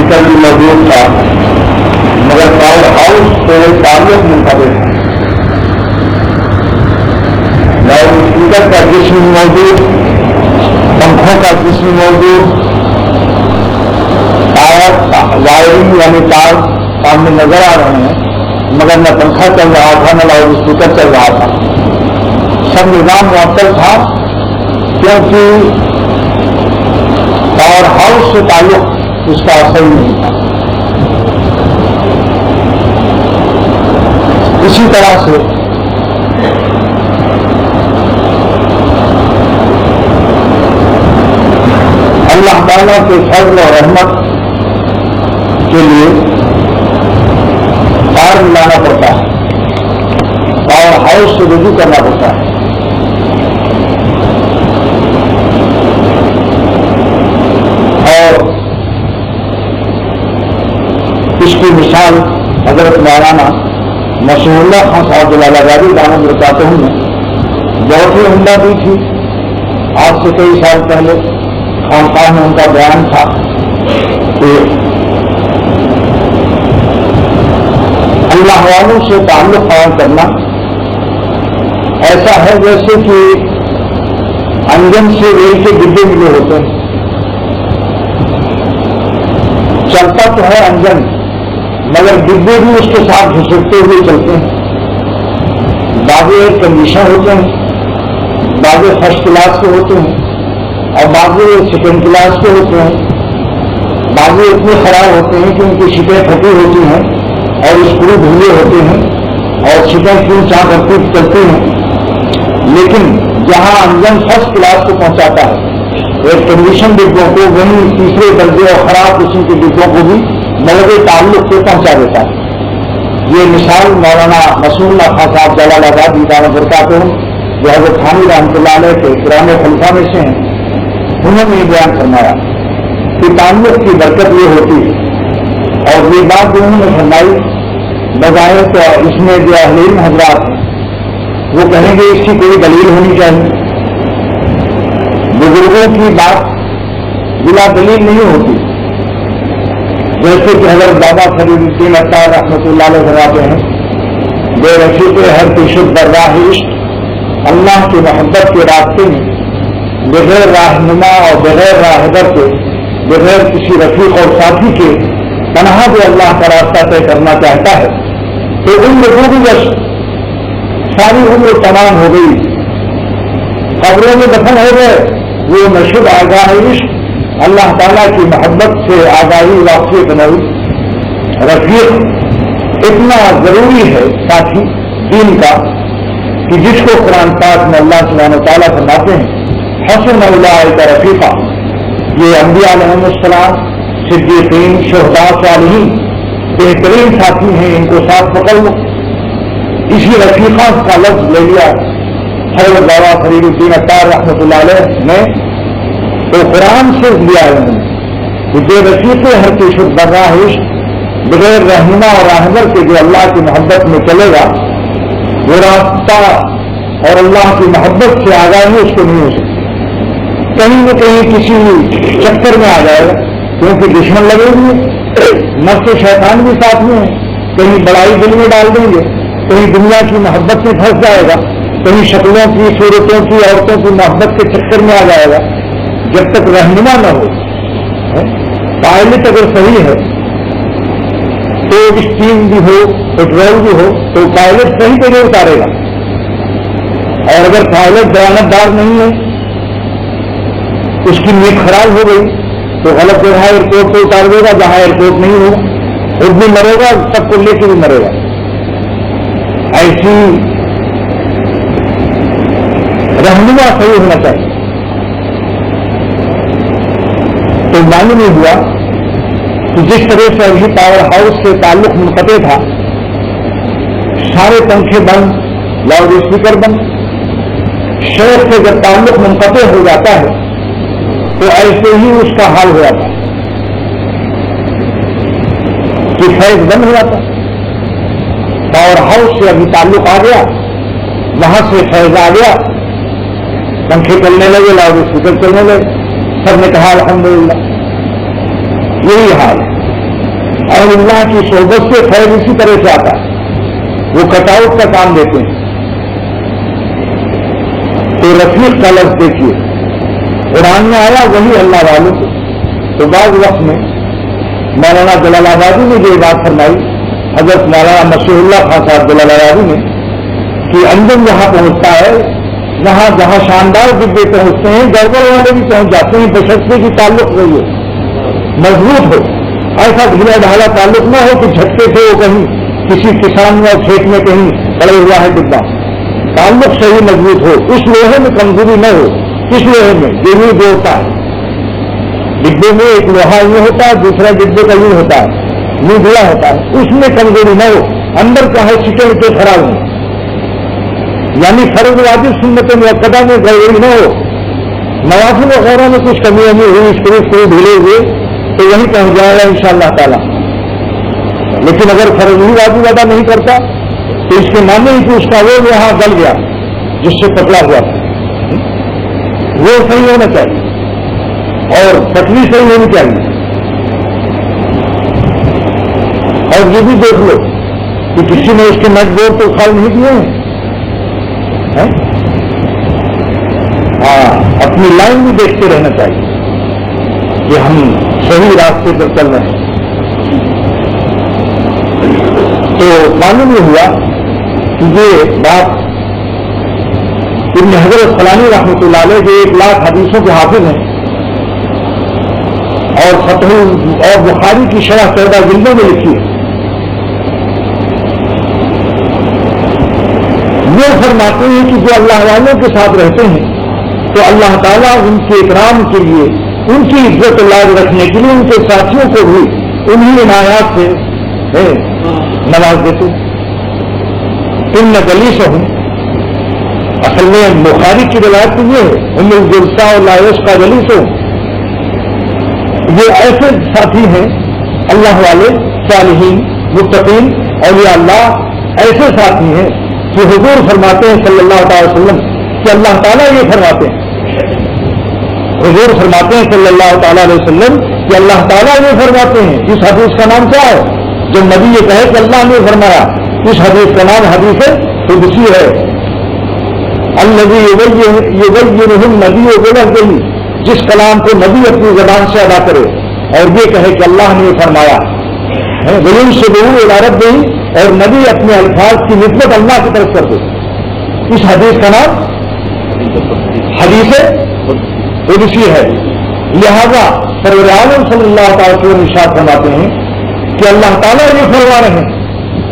Speaker بھی موجود تھا مگر پاور ہاؤس سے تعلق منقطع تھا. لاؤڈ اسپیکر کا جسم موجود, پنکھوں کا جسم موجود, وائرنگ یعنی تار سامنے نظر آ رہے ہیں مگر نہ پنکھا چل رہا تھا نہ لاؤڈ اسپیکر چل رہا تھا. سب نظام معطل تھا کیونکہ پاور ہاؤس سے تعلق اس کا صحیح نہیں تھا. اسی طرح سے اللہ تعالیٰ کے فضل اور رحمت کے لیے تار لانا پڑتا ہے, پاور ہاؤس سے رجوع کرنا پڑتا ہے. اور اس کی مثال حضرت مولانا نصیر اللہ خان صاحب جلالآبادی دامت برکاتہ نے بہت ہی عمدہ دی تھی. آج سے کئی سال پہلے خانقاہ میں ان کا بیان تھا کہ اللہ والوں سے تعلق قائم کرنا ایسا ہے جیسے کہ انجن سے ریل کے ڈبے ملے ہوتے ہیں. چلتا تو ہے انجن مگر ڈبے بھی اس کے ساتھ گھسٹتے ہوئے چلتے ہیں. بعض ایئر کنڈیشن ہوتے ہیں, بعض فرسٹ کلاس کے ہوتے ہیں اور بعض سیکنڈ کلاس کے ہوتے ہیں. بعض اتنے خراب ہوتے ہیں کہ ان کی شیٹیں پھٹی ہوتی ہیں اور اسکرو ڈھیلے ہوتے ہیں اور شیٹیں کیوں چاہ کرتی چلتی ہیں. لیکن جہاں انجن فرسٹ کلاس کو پہنچاتا ہے ایک کنڈیشن ڈبوں کو وہیں تیسرے درجے اور خراب قسم کے ڈبوں کو بھی ملبے تعلق سے پہنچا دیتا ہے. یہ مثال مولانا نصیر اللہ خان صاحب جلالآبادی دامت برکاتہ جو حضرت حامد رحمۃ اللہ علیہ کے کرام خلفاء میں سے ہیں انہوں نے یہ بیان فرمایا کہ تعلق کی برکت یہ ہوتی ہے. اور یہ بات جو انہوں نے فرمائی بظاہر تو اس میں جو اہل علم حضرات ہیں وہ کہیں گے اس کی کوئی دلیل ہونی چاہیے. بزرگوں کی بات بلا دلیل نہیں ہوتی. جیسے کہ حضرت بابا فرید الدین عطار رحمۃ اللہ علیہ فرماتے ہیں بے رفیق ہر پیشت در راہ عشق اللہ کی محبت کے راستے میں بغیر راہنما اور بغیر راہبر کے بغیر کسی رفیق اور ساتھی کے تنہا جو اللہ کا راستہ طے کرنا چاہتا ہے تو عمر بھی بس ساری عمر تمام ہو گئی, قبروں میں دفن ہو گئے. وہ نشد آگاہ عشق اللہ تعالیٰ کی محبت سے آگاہی واقعی بنائی. رفیق اتنا ضروری ہے ساتھی دین کا کہ جس کو قرآن پاک میں اللہ سبحانہ تعالیٰ فرماتے ہیں حسن اولئک رفیقا. یہ انبیاء علیہم السلام, صدیقین, شہداء, صالحین بہترین ساتھی ہیں, ان کو ساتھ پکڑ لو. اسی رفیقہ کا لفظ لے لیا حضرت بابا فرید الدین عطار رحمۃ اللہ علیہ نے تو قرآن سے لیا ہے کہ بے رفیق ہر پیشت در راہ عشق بغیر رہنما اور راہبر کے جو اللہ کی محبت میں چلے گا وہ راستہ اور اللہ کی محبت سے آگاہی اس کو نہیں ہو سکتی. کہیں نہ کہیں کسی چکر میں آ جائے گا کیونکہ دشمن لگے ہوئے, نفس و شیطان بھی ساتھ میں ہے. کہیں بڑائی دل میں ڈال دیں گے, کہیں دنیا کی محبت میں پھنس جائے گا, کہیں شکلوں کی, صورتوں کی, عورتوں کی محبت کے چکر میں آ جائے گا. جب تک رہنما نہ ہو, پائلٹ اگر صحیح ہے تو اسٹیم بھی ہو, پیٹرول بھی ہو تو پائلٹ صحیح پہ نہیں اتارے گا. اور اگر پائلٹ دیانتدار نہیں ہے, اس کی نیت خراب ہو گئی تو غلط جگہ ایئرپورٹ پہ اتار دے گا جہاں ایئرپورٹ نہیں ہو, خود بھی مرے گا, سب کو لے کے بھی مرے گا. ایسی رہنما صحیح ہونا چاہیے. تو معلوم نہیں ہوا کہ جس طرح سے ابھی پاور ہاؤس سے تعلق منقطع تھا, سارے پنکھے بند, لاؤڈ اسپیکر بند. شیخ سے جب تعلق منقطع ہو جاتا ہے تو ایسے ہی اس کا حال ہو جاتا ہے کہ فیض بند ہو جاتا. پاور ہاؤس سے ابھی تعلق آ گیا, وہاں سے فیض آ گیا, پنکھے چلنے لگے, لاؤڈ اسپیکر چلنے لگے, سب نے کہا الحمدللہ. یہی حال ہے. اور اللہ کی صحبت سے خیر اسی طرح سے آتا ہے، وہ کٹ آؤٹ کا کام دیتے ہیں۔ تو رفیق کا لفظ دیکھیے قرآن میں آیا وہی اللہ والوں کو۔ تو بعض وقت میں مولانا جلال آبادی نے یہ بات فرمائی، حضرت مولانا مشیح اللہ خان صاحب جلال آبادی نے، کہ انجم جہاں پہنچتا ہے، وہاں جہاں شاندار ڈبے پہنچتے ہیں گڑبڑ والے بھی پہنچ جاتے ہیں، بشرطے کی تعلق رہی ہو، مضبوط ہو، ایسا ڈھیلا ڈھالا تعلق نہ ہو کہ جھٹکے سے وہ کہیں کسی کسان میں کھیت میں کہیں پڑے ہوا ہے ڈبا، تعلق صحیح مضبوط ہو، اس لوہے میں کمزوری نہ ہو، اس لوہے میں جو ہوتا ہے ڈبے میں ایک لوہا یوں ہوتا ہے، دوسرا ڈبے کا یوں ہوتا ہے، یوں دھلا ہوتا ہے، اس میں کمزوری نہ ہو، اندر چاہے چکے کے خراب ہو، یعنی فرض واجب سنت مؤکدہ میں گڑبڑی نہ ہو، نوافل وغیرہ میں کچھ کمی ومی ہوئی، شروع ڈھیلے ہوئے تو وہیں پہنچ جائے گا انشاءاللہ تعالی۔ لیکن اگر فرض ہی واجب ادا نہیں کرتا تو اس کے معنی ہی کہ اس کا وہ یہاں گل گیا جس سے پتلا ہوا تھا، وہ صحیح ہونا چاہیے اور پتلی صحیح ہونی چاہیے۔ اور یہ بھی دیکھ لو کہ کسی نے اس کے نٹ بورڈ تو کھال نہیں دیے ہیں، ہاں اپنی لائن بھی دیکھتے رہنا چاہیے کہ ہم صحیح راستے پر چل رہے ہیں۔ تو معلوم یہ ہوا کہ یہ بات ابن حجر العسقلانی رحمۃ اللہ علیہ جو 1,00,000 حدیثوں کے حافظ ہیں اور فتح اور بخاری کی شرح 14 جلدوں میں لکھی ہے، وہ فرماتے ہیں کہ جو اللہ والوں کے ساتھ رہتے ہیں تو اللہ تعالیٰ ان کے اکرام کے لیے، ان کی عزت لاج رکھنے کے لیے ان کے ساتھیوں کو بھی انہی عنایات سے نواز دیتے۔ ان گلیس ہوں، اصل میں بخاری کی روایت تو یہ ہے ان الجلساء واللائش کا گلیس ہوں، یہ ایسے ساتھی ہیں اللہ والے صالحین متقین اولیاء اللہ، ایسے ساتھی ہیں کہ حضور فرماتے ہیں صلی اللہ تعالی وسلم کہ اللہ تعالیٰ یہ فرماتے ہیں، حضور فرماتے ہیں صلی اللہ تعالیٰ علیہ وسلم کہ اللہ تعالیٰ یہ فرماتے ہیں۔ اس حدیث کا نام کیا ہے؟ جو نبی یہ کہے کہ اللہ نے فرمایا، اس حدیث کا نام حدیث قدسی ہے۔ الذی یبینہ النبی بلفظہ، جس کلام کو نبی اپنی زبان سے ادا کرے اور یہ کہے کہ اللہ نے یہ فرمایا، وینسبہ الی ربہ، اور نبی اپنے الفاظ کی نسبت اللہ کی طرف کر دے، اس حدیث کا نام حدیث قدسی ہے۔ لہذا سرور عالم صلی اللہ تعالی وسلم ارشاد فرماتے ہیں کہ اللہ تعالیٰ یہ فرما رہے ہیں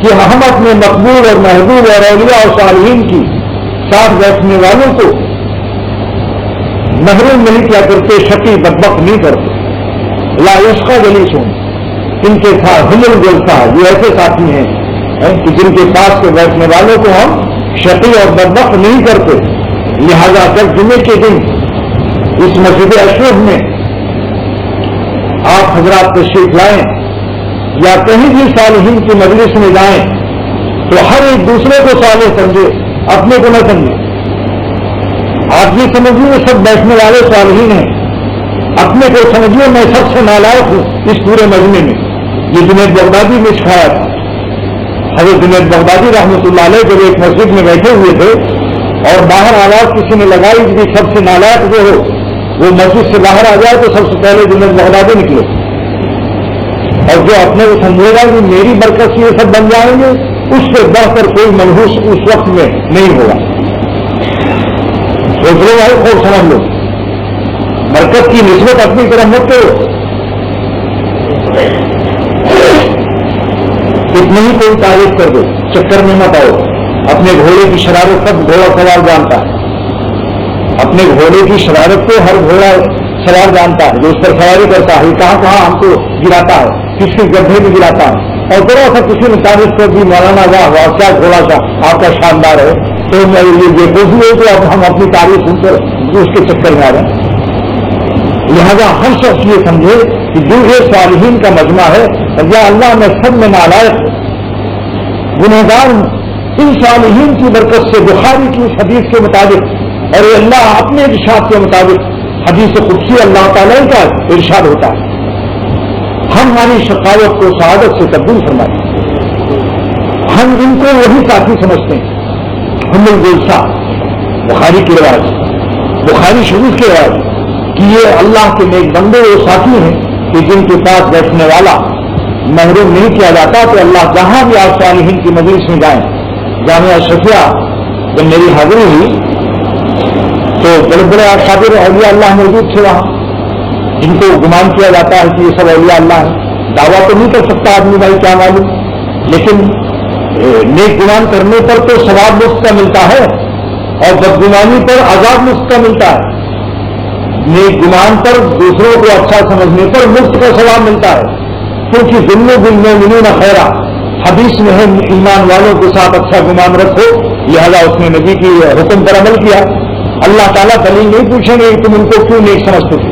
کہ ہم اپنے مقبول اور محبوب اور اولیاء اور صالحین کی ساتھ بیٹھنے والوں کو محروم نہیں کیا کرتے، شقی بدبخت نہیں کرتے۔ لا یشقی جلیسہم، ان کے ساتھ ہم الجلساء، یہ ایسے ساتھی ہیں کہ جن کے پاس سے بیٹھنے والوں کو ہم شقی اور بدبخت نہیں کرتے۔ لہذا جب جمعے کے دن اس مسجد اشرف میں آپ حضرات تشریف لائیں یا کہیں بھی صالحین کی مجلس میں جائیں تو ہر ایک دوسرے کو صالح سمجھے، اپنے کو نہ سمجھے۔ آپ یہ سمجھیے سب بیٹھنے والے صالحین ہیں، اپنے کو سمجھیے میں سب سے نالائق ہوں اس پورے مجمع میں۔ یہ جنید بغدادی نے سکھایا تھا۔ حضرت جنید بغدادی رحمۃ اللہ علیہ جب ایک مسجد میں بیٹھے ہوئے تھے اور باہر آواز کسی نے لگائی کہ سب سے نالائق جو ہو وہ مسجد سے باہر آ جائے تو سب سے پہلے جنید بغدادی نکلے، اور جو اپنے کو سمجھے گا کہ میری برکت سے یہ سب بن جائیں گے، اس سے بڑھ کر کوئی منحوس اس وقت میں نہیں ہوگا۔ سوچ لو بھائی، خوب سمجھ لو، برکت کی نسبت اپنی طرف مت کرو، اتنی ہی کوئی تعریف کر دو، چکر میں مت آؤ۔ اپنے گھوڑے کی شرارت سب گھوڑا سوار جانتا ہے، اپنے گھوڑے کی شرارت کو ہر گھوڑا سوار جانتا ہے جو اس پر سواری کرتا ہے، کہاں کہاں ہم کو گراتا ہے، کس کے گڈھے میں گراتا ہے۔ اور ذرا سا کسی نے تعریف کر دی مولانا واہ واہ کیا گھوڑا سا آپ کا شاندار ہے، تو میں یہ خوشی ہو تو اب ہم اپنی تعریف سن کر اس کے چکر میں آ رہے ہیں۔ لہذا ہر شخص یہ سمجھے کہ جو یہ صالحین کا مجمع ہے، یا اللہ میں سب میں نالائق گنہگار ہوں، ان صالحین کی برکت سے بخاری کی اس حدیث کے مطابق اور اللہ اپنے ارشاد کے مطابق حدیث قدسی اللہ تعالیٰ کا ارشاد ہوتا ہے ہماری شقاوت کو سعادت سے تبدیل فرمائے. ہم ان کو وہی ساتھی سمجھتے ہیں. ہم الگلسا بخاری کی روایت، بخاری شریف کی روایت کہ یہ اللہ کے نیک بندے وہ ساتھی ہیں کہ جن کے پاس بیٹھنے والا محروم نہیں کیا جاتا. تو اللہ جہاں بھی آپ صالحین کی مجلس میں جائیں. جامعہ اشرفیہ جب میری حاضری ہوئی تو بڑے بڑے اکابر اولیاء اللہ موجود تھے وہاں، جن کو گمان کیا جاتا ہے کہ یہ سب اولیاء اللہ ہے. دعویٰ تو نہیں کر سکتا آدمی بھائی کیا معلوم، لیکن نیک گمان کرنے پر تو ثواب مفت کا ملتا ہے اور بدگمانی پر عذاب مفت کا ملتا ہے. نیک گمان پر دوسروں کو اچھا سمجھنے پر مفت کا ثواب ملتا ہے، کیونکہ ظلم بالمؤمنین خیرا حدیث میں ہے ایمان والوں کے ساتھ اچھا گمان رکھو. لہذا اس نے نبی کی حکم پر عمل کیا. اللہ تعالیٰ دلیل نہیں پوچھیں گے تم ان کو کیوں نیک سمجھتے تھے.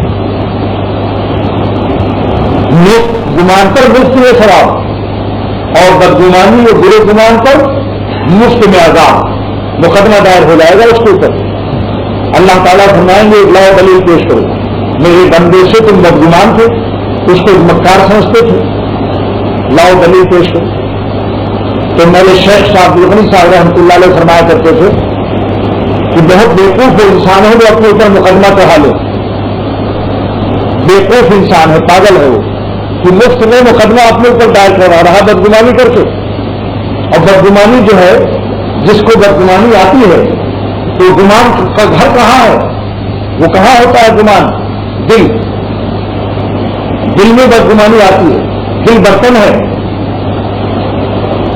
نیک گمان پر مفت میں ثواب اور بدگمانی اور برے گمان پر مفت میں عذاب. مقدمہ دائر ہو جائے گا اس کے اوپر. اللہ تعالیٰ فرمائیں گے لاؤ دلیل پیش کرو. میرے بندے سے تم بدگمان تھے، اس کو مکار سمجھتے تھے، لاؤ دلیل پیش کرو. تو میرے شیخ صاحب غنی صاحب رحمۃ اللہ علیہ فرمایا کرتے تھے کہ بہت بیوقوف وہ انسان ہے جو اپنے اوپر مقدمہ چڑھا لے. بیوقوف انسان ہے، پاگل ہے وہ کہ مفت میں مقدمہ اپنے اوپر دائر کر رہا بدگمانی کر کے. اور بدگمانی جو ہے، جس کو بدگمانی آتی ہے تو گمان کا گھر کہاں ہے؟ وہ کہاں ہوتا ہے گمان؟ دل. دل میں بدگمانی آتی ہے. دل برتن ہے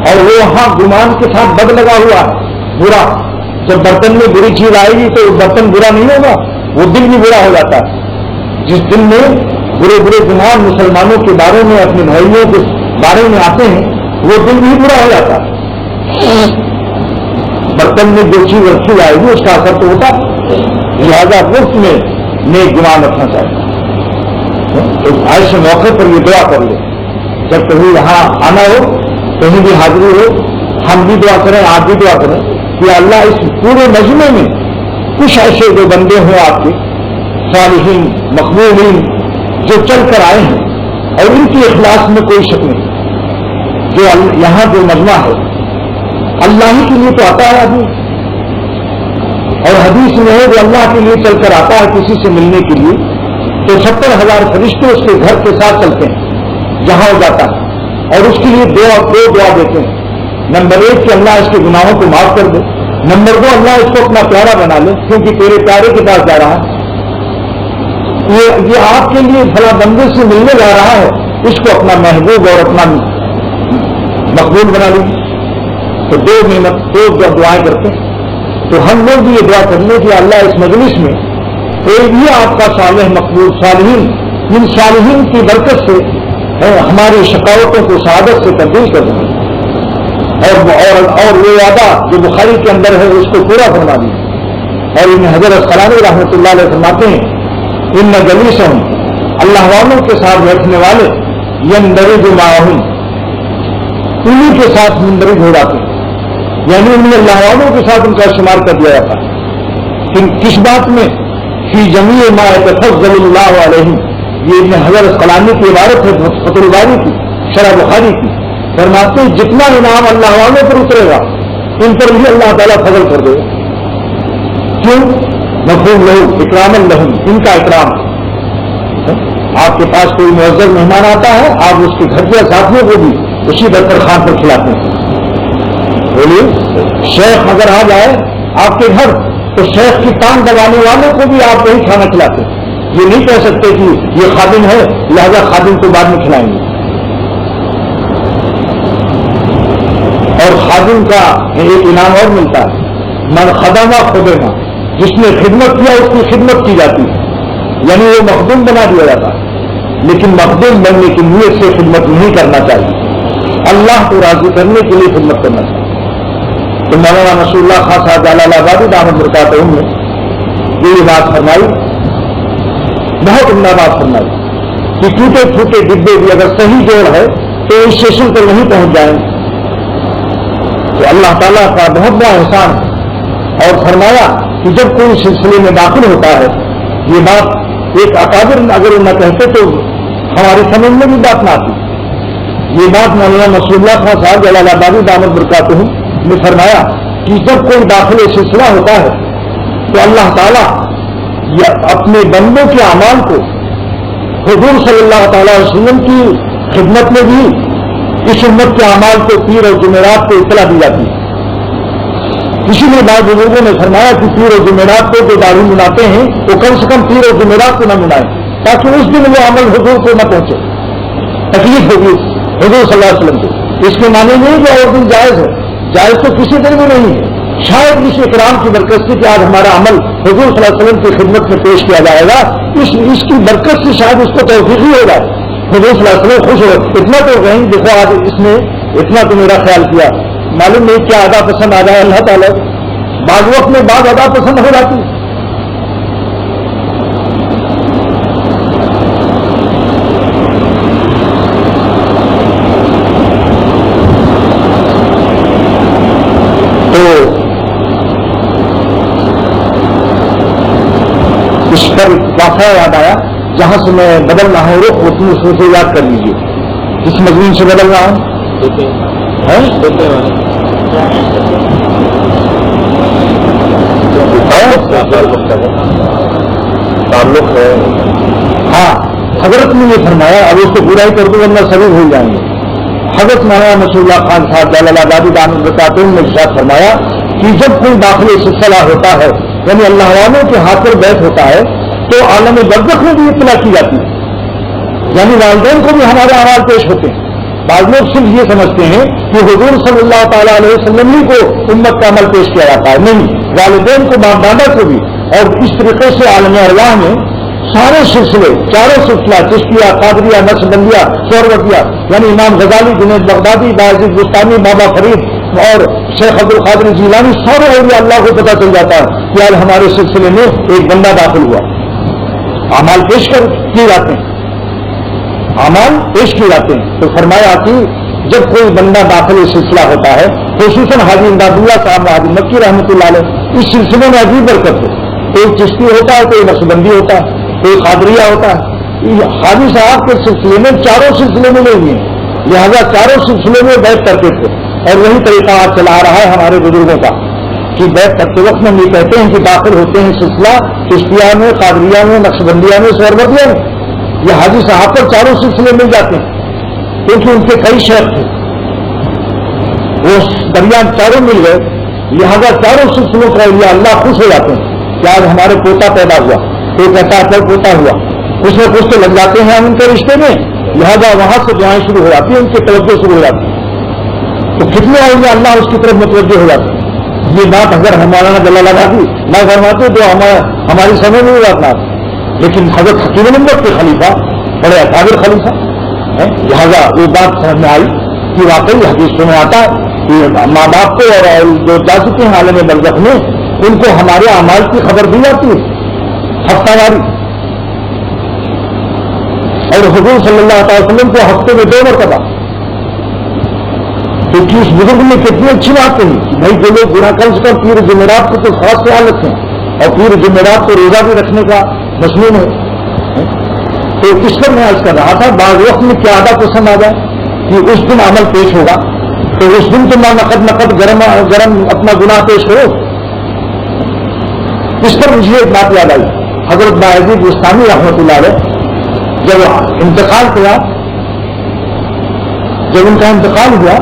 اور وہ وہاں گمان کے ساتھ بد لگا ہوا ہے، برا. جب برتن میں بری چیز آئے گی تو برتن برا نہیں ہوگا، وہ دل بھی برا ہو جاتا ہے. جس دل میں برے برے گمان مسلمانوں کے بارے میں، اپنے بھائیوں کے بارے میں آتے ہیں، وہ دل بھی برا ہو جاتا ہے. برتن میں جو چیز رکھی جائے گی اس کا اثر تو ہوتا ہے. لہذا مفت میں نیک گمان رکھنا چاہیے. تو ایسے موقع پر یہ دعا کر لے. جب کبھی یہاں آنا ہو، کہیں بھی حاضری ہو، ہم بھی دعا کریں، آپ بھی دعا کریں کہ اللہ اس پورے مجمع میں کچھ ایسے جو بندے ہوں آپ کے صالحین مقبولین جو چل کر آئے ہیں اور ان کی اخلاص میں کوئی شک نہیں. جو یہاں جو مجمع ہے اللہ ہی کے لیے تو آتا ہے آدمی، اور حدیث میں ہے جو اللہ کے لیے چل کر آتا ہے کسی سے ملنے کے لیے تو 70,000 فرشتے اس کے گھر کے ساتھ چلتے ہیں جہاں وہ جاتا ہے، اور اس کے لیے دو دعا دیتے ہیں. نمبر 1 کہ اللہ اس کے گناہوں کو معاف کر دے. نمبر 2 اللہ اس کو اپنا پیارا بنا لے کیونکہ تیرے پیارے کے پاس جا رہا ہے. یہ آپ کے لیے فلاں بندے سے ملنے جا رہا ہے، اس کو اپنا محبوب اور اپنا مقبول بنا لیں. تو دو دعائیں کرتے ہیں. تو ہم لوگ بھی یہ دعا کر لیں کہ اللہ اس مجلس میں کوئی بھی آپ کا صالح مقبول صالحین، ان صالحین کی برکت سے ہماری شکاوتوں کو سعادت سے تبدیل کر دیں اور وہ وعدہ جو بخاری کے اندر ہے اس کو پورا فرما دیں. اور ابن حجر اسقلانی رحمۃ اللہ علیہ فرماتے ہیں ان جلیسہم، اللہ والوں کے ساتھ بیٹھنے والے، یندرج معہم، انہیں کے ساتھ مندرج ہو جاتے ہیں، یعنی انہیں اللہ والوں کے ساتھ ان کا شمار کر دیا جاتا ہے. کس بات میں؟ فی جمیع ما یتفضل اللہ علیہ. یہ ابن حجر اسقلانی کی عبارت ہے فتح الباری کی، شرح بخاری کی. فرماتے ہیں جتنا انعام اللہ والوں پر اترے گا ان پر بھی اللہ تعالیٰ فضل کر دے گا. کیوں؟ مفہوم لہو اکرام لہم، ان کا اکرام. آپ کے پاس کوئی معزز مہمان آتا ہے، آپ اس کے گھر کے ساتھیوں کو بھی اسی دسترخوان پر کھلاتے ہیں. بولیے شیخ اگر آ جائے آپ کے گھر تو شیخ کی ٹانگ دبانے والوں کو بھی آپ وہی کھانا کھلاتے ہیں. یہ نہیں کہہ سکتے کہ یہ خادم ہے لہذا خادم کو بعد میں کھلائیں گے. اور خادم کا ایک انعام اور ملتا ہے، من خدمہ خدمہ، جس نے خدمت کیا اس کی خدمت کی جاتی ہے، یعنی وہ مخدوم بنا دیا جاتا ہے. لیکن مخدوم بننے کی نیت سے خدمت نہیں کرنا چاہیے، اللہ کو راضی کرنے کے لیے خدمت کرنا چاہیے. تو مولانا نصر اللہ خان صاحب جلال آبادی دامت برکاتہم نے یہ بات فرمائی، بہت عمدہ بات فرمائی کہ ٹوٹے پھوٹے ڈبے بھی اگر صحیح جوڑ ہے تو اسٹیشن پر نہیں پہنچ جائیں. تو اللہ تعالیٰ کا بہت بڑا احسان ہے. اور فرمایا کہ جب کوئی سلسلے میں داخل ہوتا ہے، یہ بات ایک اکابر اگر نہ کہتے تو ہماری سمجھ میں بھی بات نہ آتی. یہ بات مولانا مسعود اللہ خان صاحب جلال آبادی دامت برکاتہ نے فرمایا کہ جب کوئی داخل سلسلہ ہوتا ہے تو اللہ تعالیٰ اپنے بندوں کے اعمال کو حضور صلی اللہ تعالی علیہ وسلم کی خدمت میں بھی اس امت کے اعمال کو پیر اور جمعرات کو اطلاع دی جاتی ہے. اسی لیے بعض بزرگوں نے فرمایا کہ پیر اور جمعرات کو جو داڑھی مناتے ہیں وہ کم سے کم پیر اور جمعرات کو نہ منائیں تاکہ اس دن وہ عمل حضور کو نہ پہنچے, تکلیف ہوگی حضور صلی اللہ علیہ وسلم کو. اس کے معنی نہیں کہ اور دن جائز ہے, جائز تو کسی دن بھی نہیں ہے. شاید اس اکرام کی برکت سے کہ آج ہمارا عمل حضور صلی اللہ علیہ وسلم کی خدمت میں پیش کیا جائے گا, اس کی برکت سے شاید اس کو توفیق ہی ہوگا. حضور صلی اللہ علیہ وسلم خوش ہو اتنا تو کہیں دیکھو آج اس نے اتنا تو میرا خیال کیا, معلوم نہیں کیا ادا پسند آ جائے اللہ تعالیٰ. بعض وقت میں بعض ادا پسند ہو جاتی. اس پر واقعہ یاد آیا جہاں سے میں بدل رہا ہوں رخ اتنی اس سے یاد کر لیجیے. کس مضمون سے بدل رہا ہوں؟ تعلق ہے. ہاں, حضرت نے یہ فرمایا, اب اس کو پورا ہی کر دوں ورنہ سبھی بھول جائیں گے. حضرت مولانا مسعود اللہ خان صاحب جلال آبادی دامت برکاتہ نے ارشاد فرمایا کہ جب کوئی داخلی سلسلہ ہوتا ہے یعنی اللہ والوں کے ہاتھ پر بیت ہوتا ہے تو عالم برزخ میں بھی اطلاع کی جاتی ہے, یعنی والدین کو بھی ہمارے اعمال پیش ہوتے ہیں. بعض لوگ صرف یہ سمجھتے ہیں کہ حضور صلی اللہ تعالیٰ علیہ وسلم ہی کو امت کا عمل پیش کیا جاتا ہے. نہیں, والدین کو باپ دادا کو بھی. اور اس طریقے سے عالم ارواح میں سارے سلسلے, چاروں سلسلہ چشتیہ, قادریہ, نقشبندیہ, سہروردیہ, یعنی امام غزالی, جنید بغدادی, باعزید بستانی, بابا فرید اور شیخ عبد القادر جیلانی, سارے اولیاء اللہ کو پتہ چل جاتا ہے کہ آج ہمارے سلسلے میں ایک بندہ داخل ہوا. اعمال پیش کیے جاتے ہیں, اعمال پیش کیے جاتے ہیں. تو فرمایا کہ جب کوئی بندہ داخل سلسلہ ہوتا ہے, خصوصاً حاجی امداد اللہ صاحب حاجی مکی رحمۃ اللہ علیہ, اس سلسلے میں عجیب برکت ہے. کوئی چشتی ہوتا ہے, کوئی نقشبندی ہوتا ہے, کوئی قادریہ ہوتا ہے. حاجی صاحب کے سلسلے میں چاروں سلسلے میں نہیں ہیں, لہذا چاروں سلسلے میں بیعت کرتے تھے. اور وہی طریقہ آج چلا آ رہا ہے ہمارے بزرگوں کا کہ بیعت کرتے وقت میں یہ کہتے ہیں کہ داخل ہوتے ہیں سلسلہ چشتیہ میں, قادریہ میں, نقشبندیہ میں, سہروردیہ میں. یہ حاجی صاحب پر چاروں سلسلے مل جاتے ہیں کیونکہ ان کے کئی شیخ تھے, وہ درمیان چاروں مل گئے, لہذا چاروں سلسلوں کا اللہ خوش ہو جاتے ہیں کہ آج ہمارے پوتا پیدا ہوا. کوئی کہتا ہے پوتا ہوا, کچھ نہ کچھ تو لگ جاتے ہیں ان کے رشتے میں, لہذا وہاں سے دعائیں شروع ہو جاتی ہیں, ان کی توجہ شروع ہو جاتی ہے. تو کتنے اولیاء اللہ اس کی طرف متوجہ ہو جاتے ہیں. یہ بات اگر مولانا جلال آبادی نہ فرماتے تو ہماری سمجھ میں بات نہ آتی. لیکن حضرت حکیم نمبر کے خلیفہ بڑے اکابر خلیفہ ہیں, لہذا وہ بات سمجھ میں آئی کہ واقعی حدیث میں آتا ہے کہ ماں باپ کو اور جو جا چکے ہیں عالم برزخ میں ان کو ہمارے اعمال کی خبر دی جاتی ہے ہفتہ واری. اور حضور صلی اللہ علیہ وسلم کو ہفتے میں 2 مرتبہ. کیونکہ اس بزرگ نے کتنی اچھی بات کہی کہ بھائی جو لوگ گناہ کم سے کم پیر جمعرات کو تو خاص خیال رکھیں, اور پیر جمعرات کو روزہ بھی رکھنے کا مصنون ہے. تو اس پر میں عرض کر رہا تھا بعض وقت میں کیا عادت پسند آ جائے کہ اس دن عمل پیش ہوگا تو اس دن تو نقد گرم اپنا گناہ پیش کرو. اس پر مجھے ایک بات یاد آئی. حضرت باعزید بستانی رحمۃ اللہ علیہ جب انتقال کیا, جب ان کا انتقال ہوا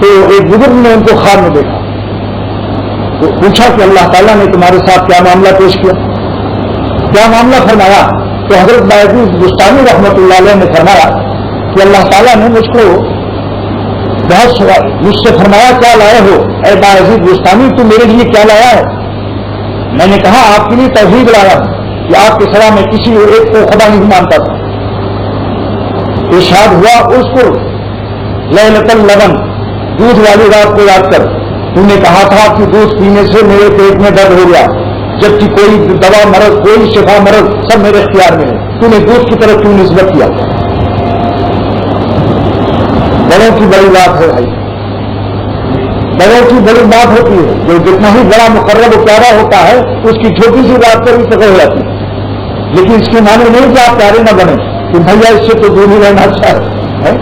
تو ایک بزرگ نے ان کو خواب میں دیکھا, تو پوچھا کہ اللہ تعالیٰ نے تمہارے ساتھ کیا معاملہ پیش کیا, کیا معاملہ فرمایا. تو حضرت باعزید بستانی رحمۃ اللہ علیہ نے فرمایا کہ اللہ تعالیٰ نے مجھ کو بہت مجھ سے فرمایا کیا لائے ہو اے باعزید بستانی, تو میرے لیے کیا لایا ہے. میں نے کہا آپ کے لیے توحید لایا ہوں کہ آپ کے سوا میں کسی ایک کو خدا نہیں مانتا تھا. ارشاد ہوا اس کو لیلۃ اللبن, دودھ والی رات کو یاد کر, تو نے کہا تھا کہ دودھ پینے سے میرے پیٹ میں درد ہو گیا, جبکہ کوئی دوا مرض کوئی شفا مرض سب میرے اختیار میں ہے, تو نے دودھ کی طرف کیوں نسبت کیا. بڑوں کی بڑی بات ہے بھائی, بڑوں کی بڑی بات ہوتی ہے. جو جتنا ہی بڑا مقرب و پیارا ہوتا ہے اس کی چھوٹی سی بات پر بھی فکر ہو جاتی ہے. لیکن اس کے معنی نہیں کہ آپ پیارے نہ بنے, کہ بھیا اس سے تو دور ہی رہنا اچھا ہے.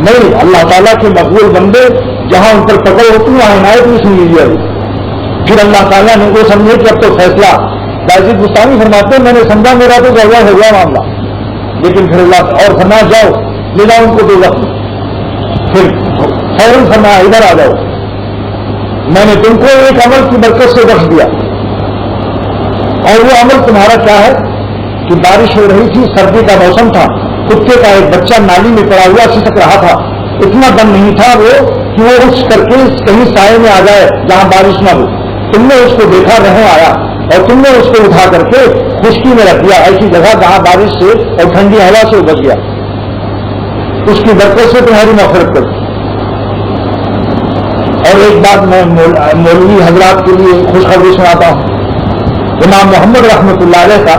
نہیں، اللہ تعالیٰ کے مقبول بندے جہاں ان پر پکڑ ہوتی ہے وہاں عنایت بھی سن لیجیے. پھر اللہ تعالیٰ نے وہ سمجھے کہ اب تو فیصلہ باجد گستامی فرماتے ہیں میں نے سمجھا میرا تو گڑبڑ ہو گیا معاملہ، لیکن پھر اللہ اور فرمایا جاؤ لے جاؤ ان کو دو وقت. پھر فوراً فرمایا ادھر آ جاؤ، میں نے تم کو ایک عمل کی برکت سے بخش دیا. اور وہ عمل تمہارا کیا ہے کہ بارش ہو رہی تھی، سردی کا موسم تھا، کتے کا ایک بچہ نالی میں پڑا ہوا سسک رہا تھا. اتنا دم نہیں تھا وہ کہ وہ اٹھ کر کے کہیں سائے میں آ جائے جہاں بارش نہ ہو. تم نے اس کو دیکھا، رہے آیا اور تم نے اس کو اٹھا کر کے خشکی میں رکھ دیا ایسی جگہ جہاں بارش سے اور ٹھنڈی ہوا سے بچ گیا. اس کی برکت سے تمہاری مغفرت کر. اور ایک بات میں مولوی حضرات کے لیے خوشخبری سناتا ہوں. امام محمد رحمۃ اللہ علیہ کا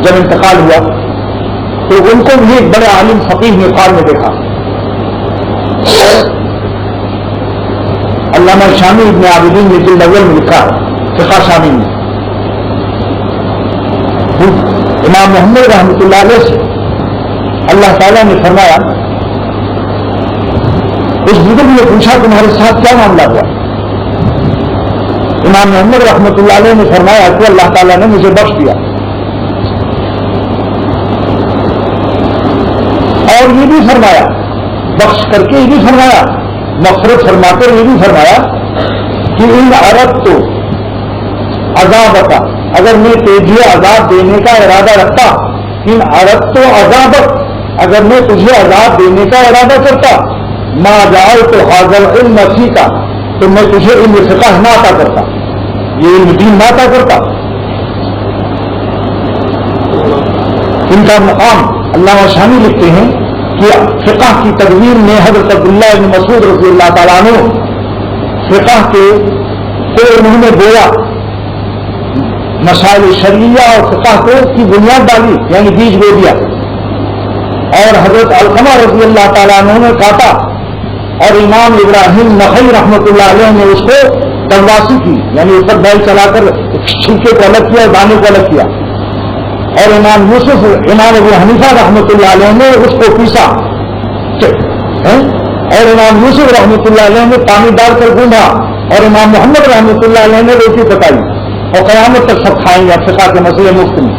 جب انتقال ہوا تو ان کو بھی ایک بڑے عالم فقیہ نے خواب میں دیکھا. علامہ شامی ابن عابدین نے جلد اول میں لکھا فقہ شامی میں. امام محمد رحمۃ اللہ علیہ سے اللہ تعالیٰ نے فرمایا، اس بزرگ نے پوچھا تمہارے ساتھ کیا معاملہ ہوا؟ امام محمد رحمۃ اللہ علیہ نے فرمایا کہ اللہ تعالیٰ نے مجھے بخش دیا. اور یہ بھی فرمایا، بخش کر کے یہ بھی فرمایا، مغفرت فرما کر یہ بھی فرمایا کہ ان عرب تو عذاب کا، اگر میں تجھے عذاب دینے کا ارادہ رکھتا، ان عرب تو عذابت، اگر میں تجھے عذاب دینے کا ارادہ کرتا، ما جعلت حاضر علم فیکا، تو میں تجھے علم فقہ نہ عطا کرتا، یہ علم دین نہ عطا کرتا. ان کا مقام علامہ شامی لکھتے ہیں کہ فقہ کی تدوین میں حضرت عبداللہ بن مسعود رضی اللہ تعالیٰ عنہ فقہ کے انہوں نے بویا، مسائل شرعیہ اور فقہ کو کی بنیاد ڈالی، یعنی بیج بو دیا. اور حضرت علقمہ رضی اللہ تعالیٰ عنہ نے کاٹا، اور امام ابراہیم نخعی رحمۃ اللہ علیہ نے اس کو تلواسی کی، یعنی اس پر بیل چلا کر چھلکے کو الگ کیا، دانے کو الگ کیا. اور امام یوسف، امام ابو حنیفہ رحمۃ اللہ علیہ نے اس کو پیسا، اور امام یوسف رحمۃ اللہ علیہ نے پانی ڈال کر گوندا، اور امام محمد رحمۃ اللہ علیہ نے روٹی پکائی. اور قیامت تک سب کھائیں گے فقہ کے مسئلے مفت میں.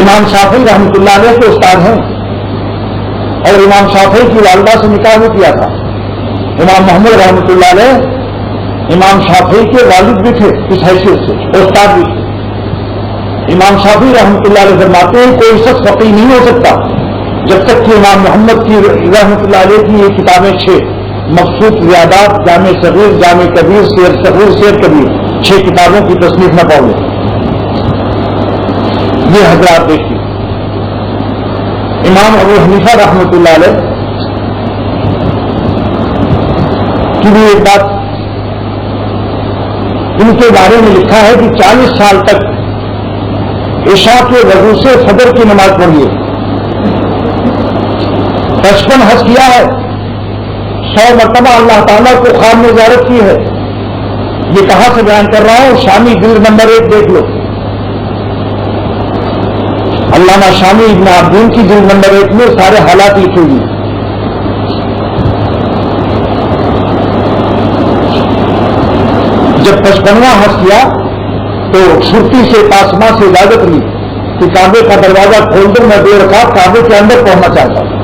امام شافعی رحمۃ اللہ علیہ کے استاد ہیں، اور امام شافعی کی والدہ سے نکاح بھی کیا تھا. امام محمد رحمۃ اللہ علیہ امام شافعی کے والد بھی تھے اس حیثیت سے، استاد بھی تھے. امام شافعی رحمۃ اللہ علیہ فرماتے ہیں کوئی شخص فقیہ نہیں ہو سکتا جب تک کہ امام محمد کی رحمۃ اللہ علیہ کی یہ کتابیں 6 مخصوص زیادات، جامع صغیر، جامع کبیر، سیر صغیر، سیر کبیر، 6 کتابوں کی تصنیف نہ پڑھ لیں. یہ حضرات دیکھیے، امام ابو حنیفہ رحمۃ اللہ علیہ کی بھی ایک بات ان کے بارے میں لکھا ہے کہ 40 سال تک عشاء کے وضو سے فجر کی نماز پڑھیے. 55 حج کیا ہے، 100 مرتبہ اللہ تعالیٰ کو خواب میں زیارت کی ہے. یہ کہاں سے بیان کر رہا ہوں؟ شامی جلد نمبر 1 دیکھ لو. علامہ شامی ابن عابدین کی جلد نمبر 1 میں سارے حالات لکھے ہوئے. جب 55واں حج کیا تو چھٹی سے پاسما سے اجازت لی کہ کعبے کا دروازہ کھول کر میں 2 رکعت کعبے کے اندر پہنچنا چاہتا ہوں.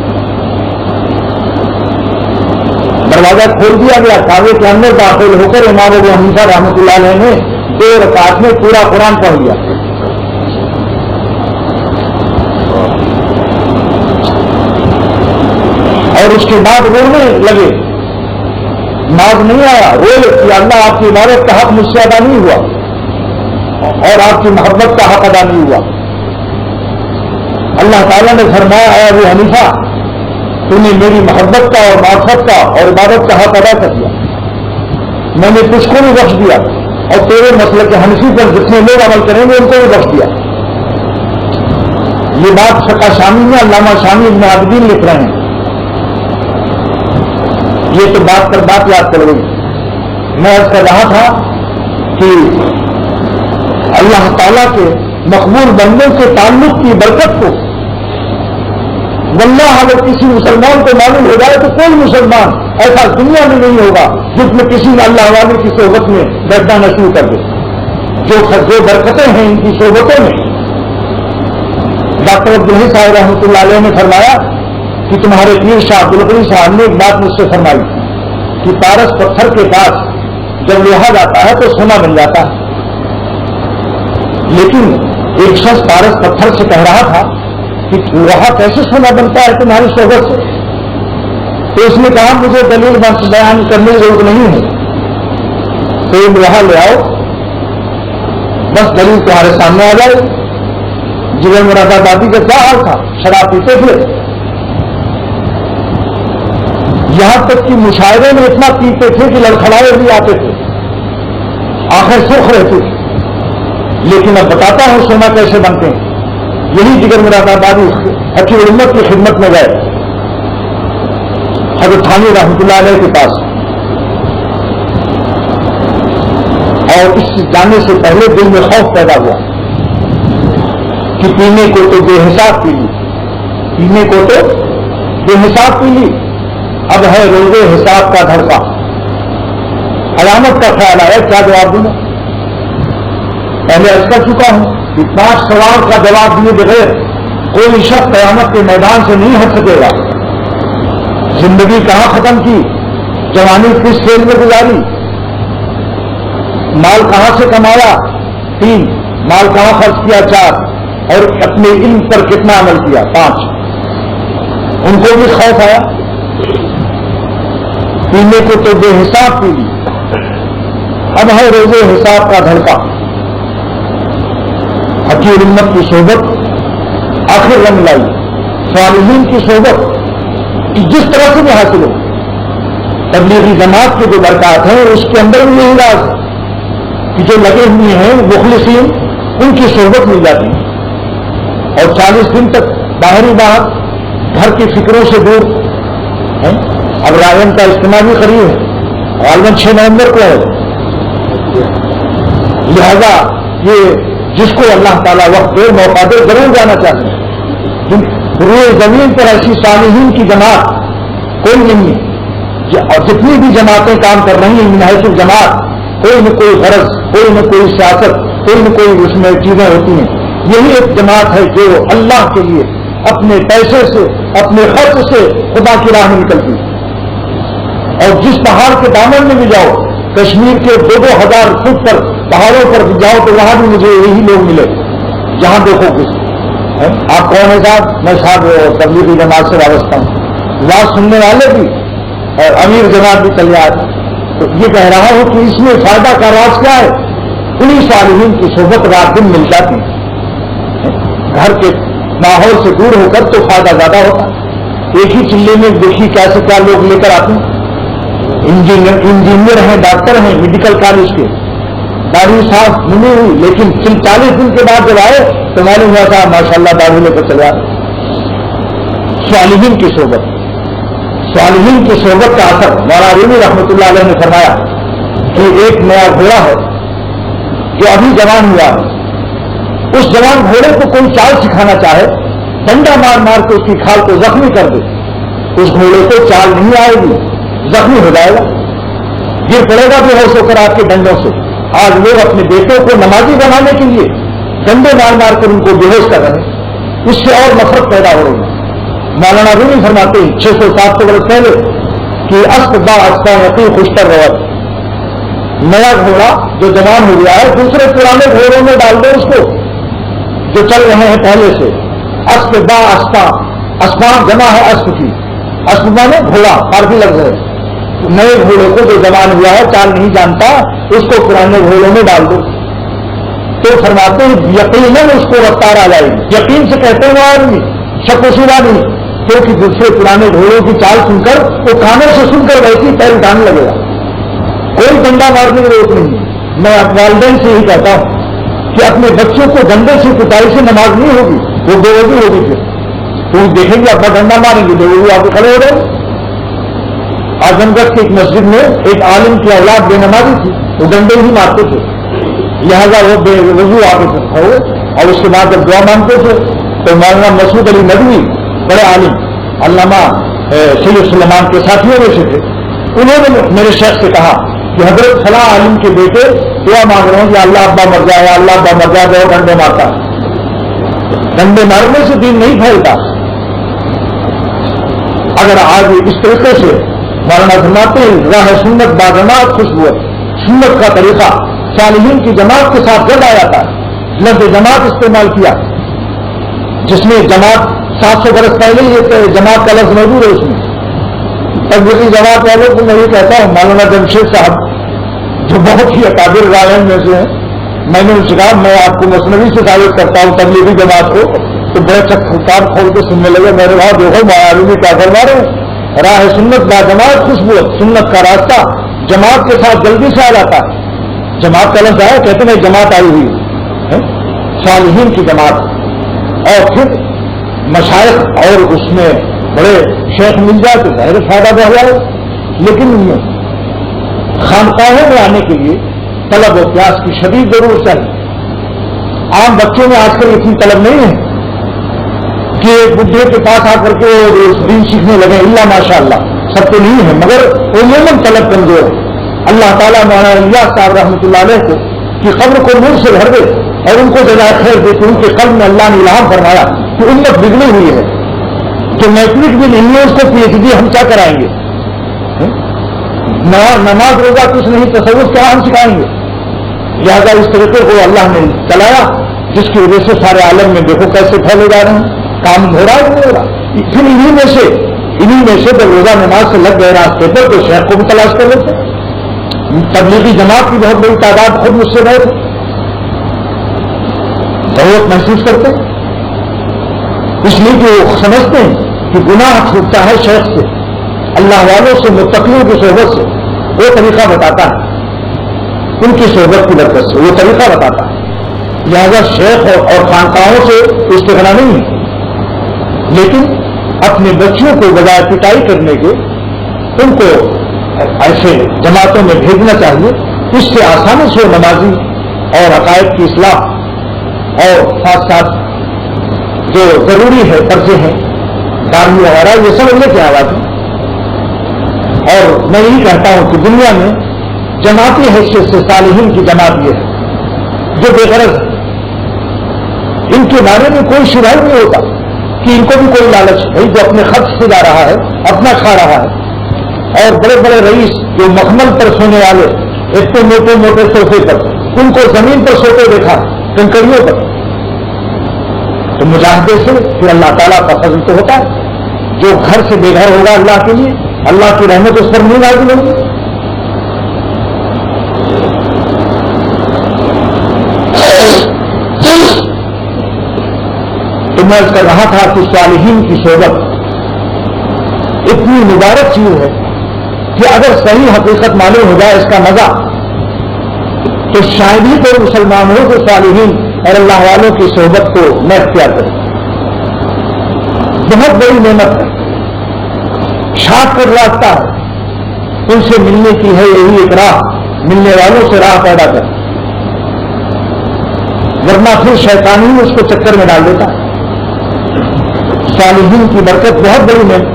دروازہ کھول دیا گیا، کعبے کے اندر داخل ہو کر امام ابو حنیفہ رحمۃ اللہ علیہ نے 2 رکعت میں پورا قرآن پڑھ لیا. اور اس کے بعد رونے لگے، ناز نہیں آیا، روئے کہ اللہ آپ کی عبادت کا حق مجھ سے ادا نہیں ہوا اور آپ کی محبت کا حق ادا نہیں ہوا. اللہ تعالیٰ نے فرمایا اے ابو حنیفہ تو نے میری محبت کا اور معرفت کا اور عبادت کا حق ادا کر دیا، میں نے تجھ کو بھی بخش دیا اور تیرے مسئلے کے حنفی پر جتنے لوگ عمل کریں گے ان کو بھی بخش دیا. یہ بات فقہ شامی میں علامہ شامی ابن عابدین لکھ رہے ہیں. یہ تو بات پر بات یاد کر گئی. میں عرض کر رہا تھا کہ اللہ تعالیٰ کے مقبول بندوں کے تعلق کی برکت کو اللہ اگر کسی مسلمان کو معلوم ہو جائے تو کوئی مسلمان ایسا دنیا میں نہیں ہوگا جس میں کسی نے اللہ والے کی صحبت میں بیٹھنا نہ شروع کر دے. جو برکتیں ہیں ان کی صحبتوں میں. ڈاکٹر عبدالحی صاحب رحمۃ اللہ علیہ نے فرمایا کہ تمہارے پیر شاہ عبدالقدیر صاحب نے ایک بات مجھ سے فرمائی کہ پارس پتھر کے پاس جب لوہا جاتا ہے تو سونا بن جاتا ہے. لیکن ایک شخص پارس پتھر سے کہہ رہا تھا کہ لوہا کیسے سونا بنتا ہے تمہاری صحبت سے؟ تو اس نے کہا مجھے دلیل بیان کرنے کی ضرورت نہیں ہے, تو یہ لوہا لے آؤ, بس دلیل تمہارے سامنے آ جائے. جگر مراد آبادی کا کیا حال تھا؟ شراب پیتے تھے, یہاں تک کہ مشاعرے میں اتنا پیتے تھے کہ لڑکھڑائے بھی آتے تھے, آخر سرخ رہتی تھی. لیکن اب بتاتا ہوں سونا کیسے بنتے ہیں. یہی جگر مراد آبادی حکیم الامت کی خدمت میں گئے حضرت تھانوی رحمۃ اللہ علیہ کے پاس, اور اس جانے سے پہلے دل میں خوف پیدا ہوا کہ پینے کو تو بے حساب پی لی, پینے کو تو بے حساب پی لی, اب ہے روزے حساب کا دھڑکا. علامت کا خیال آیا کیا جواب دوں. پہلے عرض کر چکا ہوں کہ 5 سوال کا جواب دیے بغیر کوئی شخص قیامت کے میدان سے نہیں ہٹ سکے گا. زندگی کہاں ختم کی, جوانی کس کھیل میں گزاری, مال کہاں سے کمایا 3, مال کہاں خرچ کیا 4, اور اپنے علم پر کتنا عمل کیا 5. ان کو بھی خوف آیا, پینے کو تو بے حساب پی لی, اب ہے روزے حساب کا دھڑکا. حکیم الامت کی صحبت آخر رنگ لائی. صالحین کی صحبت کہ جس طرح سے بھی حاصل ہو. تبلیغی جماعت کے جو برکات ہیں اس کے اندر بھی یہی راز ہے کہ جو لگے ہوئے ہیں مخلصین ان کی صحبت مل جاتی ہے, اور 40 دن تک باہری بات گھر کی فکروں سے دور. اب رائن کا اجتماع بھی قریب ہے, غالباً 6 نومبر کو ہے. لہذا یہ جس کو اللہ تعالیٰ وقت دے موقع دے ضرور جانا چاہتے ہیں. روئے زمین پر ایسی صالحین کی جماعت کوئی نہیں ہے, اور جتنی بھی جماعتیں کام کر رہی ہیں منحصر جماعت کوئی نہ کوئی غرض, کوئی نہ کوئی سیاست, کوئی نہ کوئی اس میں چیزیں ہوتی ہیں. یہی ایک جماعت ہے جو اللہ کے لیے اپنے پیسے سے اپنے خرچ سے خدا کی راہ میں نکلتی ہے. اور جس پہاڑ کے دامن میں بھی جاؤ, کشمیر کے 2-2 ہزار فٹ پر پہاڑوں پر بھی جاؤ تو وہاں بھی مجھے یہی لوگ ملے جہاں دیکھو کچھ. آپ کون ہیں صاحب؟ میں صاحب تبلیغی جماعت سے وابستہ ہوں. بات سننے والے بھی اور امیر جماعت بھی تیار. تو یہ کہہ رہا ہوں کہ اس میں فائدہ کا راز کیا ہے؟ انہیں صالحین کی صحبت رات دن مل جاتی. گھر کے ماحول سے دور ہو کر تو فائدہ زیادہ ہوتا. ایک ہی چلے میں دیکھی کیسے کیا لوگ لے کر آتے ہیں. انجینئر ہیں, ڈاکٹر ہیں, میڈیکل کالج کے, داڑھی صاف ملی ہوئی, لیکن 40 دن کے بعد جب آئے تو معلوم ہوا تھا ماشاء اللہ داڑھی لے کر چلے آئے. صالحین کی صحبت, صالحین کی صحبت کا اثر. مولانا رومی رحمۃ اللہ علیہ نے فرمایا کہ ایک نیا گھوڑا ہے جو ابھی جوان ہوا ہے. اس جوان گھوڑے کو کوئی چال سکھانا چاہے, ڈنڈا مار مار کے اس کی کھال کو زخمی کر دے, اس گھوڑے کو چال نہیں آئے گی, زخمی ہو جائے گا, گر پڑے گا بے ہوش ہو کر آپ کے ڈنڈوں سے. آج لوگ اپنے بیٹوں کو نمازی بنانے کے لیے ڈنڈے مار مار کر ان کو بے ہوش کر رہے ہیں. اس سے اور نفرت پیدا ہو رہی ہے. مولانا رومی فرماتے ہیں 600-700 برس پہلے کہ اسب با اسبا یقین خوشتر روت. نیا گھوڑا جو جوان ہو گیا ہے دوسرے پرانے گھوڑوں میں ڈال دو اس کو جو چل رہے ہیں پہلے سے. اسب با اسبا, اسبا جمع ہے اسب کی, اسب مانے گھوڑا, فارسی لفظ ہے. نئے گھوڑے کو جو جوان ہوا ہے چال نہیں جانتا اس کو پرانے گھوڑوں میں ڈال دو. تو فرماتے ہیں یقیناً اس کو رفتار آ جائے گی. یقین سے کہتے ہیں وہ آدمی, شک و شبہ نہیں, کیونکہ دوسرے پرانے گھوڑوں کی چال سن کر وہ کانوں سے سن کر ویسی پیر اٹھانے لگے گا. کوئی ڈنڈا مارنے کی ضرورت نہیں. میں والدین سے یہی کہتا ہوں کہ اپنے بچوں کو ڈنڈے سے کٹائی سے نماز نہیں ہوگی, وہ بے وضو ہوگی. پھر تو دیکھیں گے اپنا ڈنڈا ماریں گے بے وضو آپ کھڑے ہو رہے. اعظم گڑھ کی ایک مسجد میں ایک عالم کی اولاد بے نمازی تھی, وہ ڈنڈے ہی مارتے تھے, لہذا وہ بے وضو آگے ہو. اور اس کے بعد جب دعا مانگتے تھے تو مولانا مسعود علی ندوی بڑے عالم علامہ سید سلیمان کے ساتھیوں میں سے تھے. انہوں نے میرے شیخ سے کہا کہ حضرت فلاں عالم کے بیٹے دعا مانگ رہے ہیں کہ اللہ ابا مر جائے, اللہ ابا مر جائے, بہت ڈنڈے مارتا. ڈنڈے مارنے سے دین نہیں پھیلتا. اگر آج اس طریقے سے مولانا فرماتے ہیں راہ سنت باجماعت خوشبو, سنت کا طریقہ صالحین کی جماعت کے ساتھ جڑ آیا تھا. لفظ جماعت استعمال کیا جس میں جماعت 700 برس پہلے ہی جماعت کا لفظ موجود ہے. اس میں تبلیغی جماعت والوں کو میں یہ کہتا ہوں, مولانا جمشید صاحب جو بہت ہی اکابر رائن میں سے ہیں, میں نے ان سے کہا میں آپ کو مثنوی سے ثابت کرتا ہوں تبلیغی جماعت کو, تو بڑے چکار کھول کے سننے لگے. میں نے کہا دیکھو معاوی کیا فرما رہے ہیں, راہ سنت با جماعت خوشبو, سنت کا راستہ جماعت کے ساتھ جلدی سے آ جاتا ہے. جماعت کا لفظ آیا, کہتے ہیں جماعت آئی ہوئی ہے صالحین کی جماعت. اور پھر مشائخ اور اس میں بڑے شیخ مل جائے تو ظاہر فائدہ بڑھ جائے. لیکن خانقاہوں میں آنے کے لیے طلب و پیاس کی شدید ضرورت ہے. عام بچوں میں آج کل اتنی طلب نہیں ہے کہ ایک بڈھے کے پاس آ کر کے دین سیکھنے لگے. اللہ ماشاء اللہ سب تو نہیں ہے, مگر عموماً طلب کمزور ہے. اللہ تعالیٰ مولانا الیاس صاحب رحمۃ اللہ علیہ کو کی قبر کو نور سے بھر دے اور ان کو جزائے خیر دے کہ ان کے قلب میں اللہ نے الہام فرمایا کہ امت بگڑی ہوئی ہے, کہ میٹرک بھی نہیں ہے, اس کو پی ایچ ڈی ہم کیا کرائیں گے, نماز روزہ کچھ نہیں, تصوف کیا ہم سکھائیں گے. لہٰذا اس طریقے کو اللہ نے چلایا جس کی وجہ سے سارے عالم میں دیکھو کیسے پھیلے جا رہے ہیں, کام ہو رہا ہے نہیں ہو رہا. پھر انہی میں سے جب روزہ نماز سے لگ گئے راستے پر تو شیخ کو بھی تلاش کر لیتے. تبلیغی جماعت کی بہت بڑی تعداد خود مجھ سے گئے تھے, ضرورت محسوس کرتے اس لیے کہ وہ سمجھتے ہیں کہ گناہ چھوٹتا ہے شیخ سے, اللہ والوں سے, متقیوں کی صحبت سے. وہ طریقہ بتاتا ہے, ان کی صحبت کی برکت سے وہ طریقہ بتاتا ہے. لہذا شیخ اور خانقاہوں سے استغنا نہیں ہے, لیکن اپنے بچوں کو بجائے پٹائی کرنے کے ان کو ایسے جماعتوں میں بھیجنا چاہیے. اس سے آسانی سے نمازی اور عقائد کی اصلاح اور ساتھ ساتھ جو ضروری ہے قرضے ہیں دارمی وغیرہ یہ سمجھنے کی آواز ہے. اور میں یہی کہتا ہوں کہ دنیا میں جماعتی حیثیت سے صالحین کی جماعت یہ ہے جو بے غرض ہے. ان کے بارے میں کوئی شبہ نہیں ہوتا کہ ان کو بھی کوئی لالچ ہے جو اپنے خرچ سے جا رہا ہے, اپنا کھا رہا ہے. اور بڑے بڑے رئیس جو مخمل پر سونے والے اتنے موٹے موٹے صوفے پر, ان کو زمین پر سوتے دیکھا کنکریوں پر. تو مجاہدے سے پھر اللہ تعالیٰ کا فضل تو ہوتا ہے. جو گھر سے بے گھر ہوگا اللہ کے لیے, اللہ کی رحمت اس پر نہیں نازل ہوگی. تو میں کر رہا تھا کہ صالحین کی صحبت اتنی مبارک چیز ہے کہ اگر صحیح حقیقت معلوم ہو جائے اس کا مزہ, تو شاید ہی کوئی مسلمان ہو کہ صالحین اور اللہ والوں کی صحبت کو نہ اختیار کرے. بہت بڑی نعمت ہے, شاٹ کٹ راستہ ہے, ان سے ملنے کی ہے یہی ایک راہ, ملنے والوں سے راہ پیدا کر, ورنہ پھر شیطان ہی اس کو چکر میں ڈال دیتا ہے. صالحین کی برکت بہت بڑی نعمت,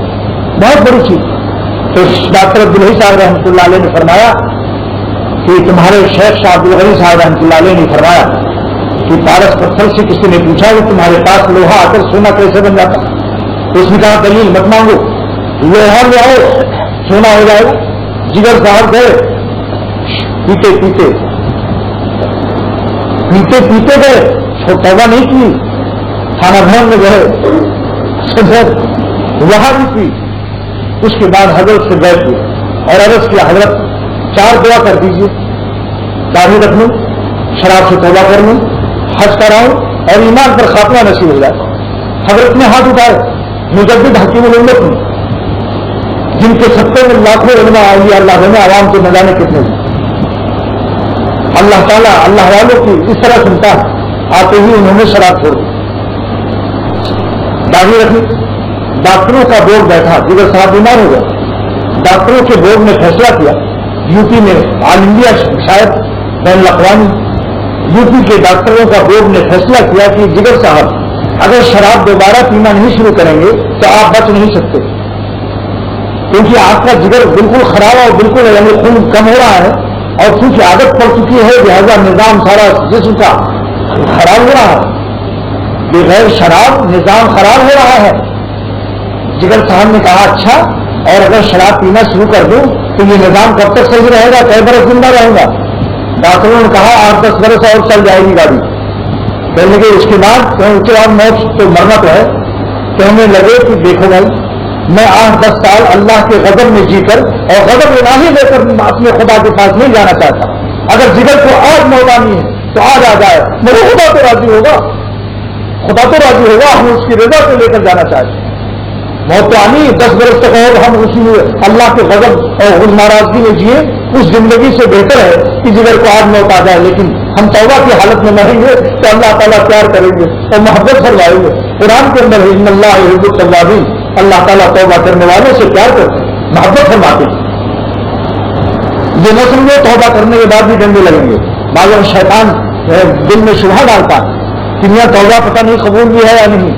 بہت بڑی چیز. تو ڈاکٹر عبدالحی صاحب رحمۃ اللہ علیہ نے فرمایا کہ تمہارے شیخ شاہ عبدالغنی صاحب رحمۃ اللہ علیہ نے فرمایا کہ پارس پتھر سے کسی نے پوچھا کہ تمہارے پاس لوہا آ کر سونا کیسے بن جاتا, تو اس نے کہا دلیل مت مانگو, لوہا لے آؤ سونا ہو جائے گا. جگر صاحب گئے پیتے پیتے پیتے پیتے گئے, توبہ نہیں کی, کھانا بھون میں گئے, وہاں بھی پی. اس کے بعد حضرت سے بیٹھ ہوئی اور عرض کیا حضرت 4 دعا کر دیجیے, داڑھی رکھ لوں, شراب سے توبہ کر لوں, حج کراؤں اور ایمان پر خاتمہ نصیب ہو جائے. حضرت نے ہاتھ اٹھائے, مجدد حکیم الامت میں جن کے 70 لاکھوں علماء اولیاء اللہ نے عوام کو نہ جانے کتنے ہیں. اللہ تعالیٰ اللہ والوں کی اس طرح سنتا ہے, آتے ہی انہوں نے شراب چھوڑ دی, داڑھی رکھی. ڈاکٹروں کا بورڈ بیٹھا, جگر صاحب بیمار ہو گئے, ڈاکٹروں کے بورڈ نے فیصلہ کیا, یو پی میں آل انڈیا شاید بین الاقوامی یو پی کے ڈاکٹروں کا بورڈ نے فیصلہ کیا کہ جگر صاحب اگر شراب دوبارہ پینا نہیں شروع کریں گے تو آپ بچ نہیں سکتے، کیونکہ آپ کا جگر بالکل خراب اور بالکل یعنی خون کم ہو رہا ہے، اور کیونکہ عادت پڑ چکی ہے لہذا نظام سارا جسم کا خراب ہو رہا ہے، بغیر شراب نظام خراب ہو رہا ہے۔ جگر صاحب نے کہا اچھا، اور اگر شراب پینا شروع کر دوں تو یہ نظام کب تک صحیح رہے گا، کئی برس زندہ رہے گا؟ ڈاکٹروں نے کہا 8-10 برس اور چل جائے گی گاڑی۔ کہنے کے اس کے بعد موت تو مرنا تو ہے۔ کہنے لگے کہ دیکھو بھائی، میں 8-10 سال اللہ کے غضب میں جی کر اور غضب الہی لے کر اپنے خدا کے پاس نہیں جانا چاہتا۔ اگر جگر کو آج موت آنی ہے تو آج آ جائے، میرے خدا تو راضی ہوگا، خدا تو راضی ہوگا، ہم اس کی رضا کو لے کر جانا چاہتے ہیں۔ موت تو آنی 10 برس تک اور ہم اسی اللہ کے غضب اور ناراضگی میں جیے، اس زندگی سے بہتر ہے کہ جگر کو آج موت آ جائے، لیکن ہم توبہ کی حالت میں مریں گے تو اللہ تعالیٰ پیار کریں گے اور محبت فرمائیں گے۔ قرآن کے اندر ان اللہ یحب التوابین، اللہ تعالیٰ توبہ کرنے والوں سے پیار کرتے ہیں، محبت فرماتے ہیں۔ یہ نہ سمجھو توبہ کرنے کے بعد بھی ڈنڈے لگیں گے، بعض شیطان دل میں شبہ ڈالتا ہے کہ میاں توبہ پتہ نہیں قبول بھی ہے یا نہیں،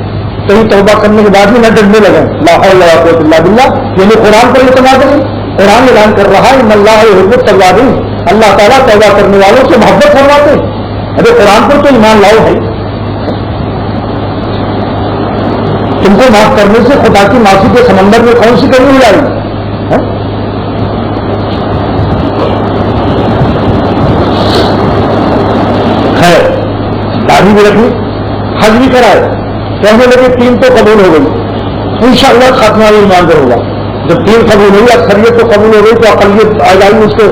کہیں توبہ کرنے کے بعد بھی نہ ڈنڈے لگیں۔ لا حول ولا قوۃ الا باللہ، یعنی قرآن پر اعتماد کریں۔ قرآن اعلان کر رہا ہے ان اللہ یحب التوابین، اللہ تعالیٰ توبہ کرنے والوں سے محبت فرماتے ہیں۔ ارے قرآن پر تو ایمان لاؤ ہے، تم کو معاف کرنے سے خدا کی معافی کے سمندر میں کون سی کمی ہو جائے گی؟ خیر، دادی بھی رکھی، حج بھی کرائے، کہنے لگے 3 تو قبول ہو گئی، انشاءاللہ خاتمہ ایمان پر ہوگا۔ جب 3 قبول ہوئی، اکثریت تو قبول ہو گئی تو اقلیت آ جائے گی اس کے۔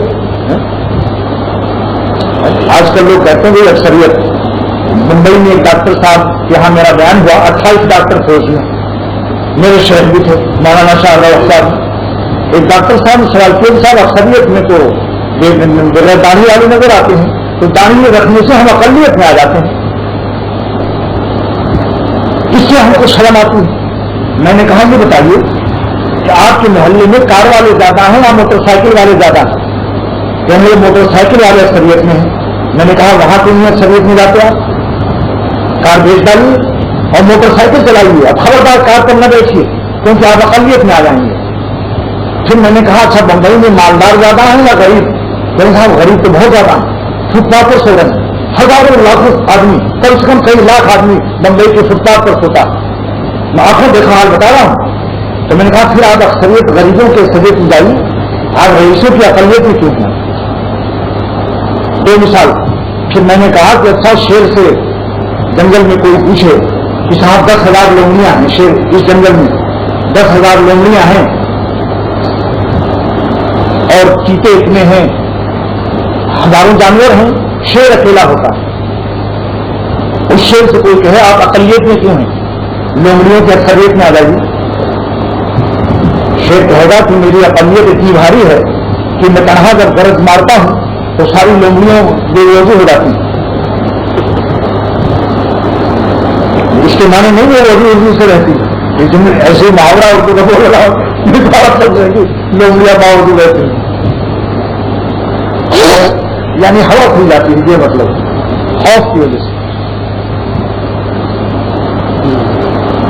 آج کل لوگ کہتے ہیں کہ اکثریت، ممبئی میں ایک ڈاکٹر صاحب یہاں میرا بیان ہوا، 28 ڈاکٹر تھے اس میں، میرے شہر بھی تھے، مولانا شاہ اللہ صاحب۔ ایک ڈاکٹر صاحب نے سوال کیا، صاحب اکثریت میں تو بغیر داڑھی والے نظر آتے ہیں، تو داڑھی رکھنے سے ہم اقلیت میں آ جاتے ہیں، اس سے ہم کو شرم آتی ہے۔ میں نے کہا یہ بتائیے کہ آپ کے محلے میں کار والے زیادہ ہیں یا موٹر سائیکل والے زیادہ ہیں؟ کہنے لگے موٹر سائیکل والے اکثریت میں ہیں۔ میں نے کہا وہاں کہیں اکثریت میں جاتے آپ، کار بیچ ڈالیے اور موٹر سائیکل چلائیے، اب خبردار کار پر نہ بیٹھیے کیونکہ آپ اقلیت میں آ جائیں گے۔ پھر میں نے کہا اچھا بمبئی میں مالدار زیادہ ہیں یا غریب؟ کہنے صاحب غریب تو بہت زیادہ ہیں، فٹ پاتھ پر سو رہے ہیں، ہزاروں لاکھوں آدمی، کم سے کم کئی لاکھ آدمی بمبئی کے فٹ پاتھ پر سوتا، میں آنکھوں دیکھا حال بتا رہا ہوں۔ تو میں نے کہا پھر آپ اکثریت غریبوں کے سجے کی جائیے، آپ رئیسوں کی اقلیت میں کیوں ہیں؟ بے مثال۔ پھر میں نے کہا کہ اچھا شیر سے جنگل میں کوئی پوچھے کہ صاحب 10,000 لومڑیاں ہیں، شیر اس جنگل میں 10,000 لومڑیاں ہیں اور چیتے اتنے ہیں، ہزاروں جانور ہیں، شیر اکیلا ہوتا ہے۔ اس شیر سے کوئی کہے آپ اقلیت میں کیوں ہیں، لومڑیوں کی اکثریت میں آ جائیے، شیر کہے گا کہ میری اقلیت اتنی بھاری ہے کہ میں تنہا جب گرج مارتا ہوں تو ساری لومڑیوں بے وضو ہو جاتی ہیں۔ اس کے معنی نہیں ہے وضو سے رہتی، لیکن ایسے محاورہ اردو کا بول رہا ہوں، لومڑیاں باوضو رہتی ہیں، یعنی ہوا کھل جاتی ہے، یہ مطلب خوف کی وجہ سے۔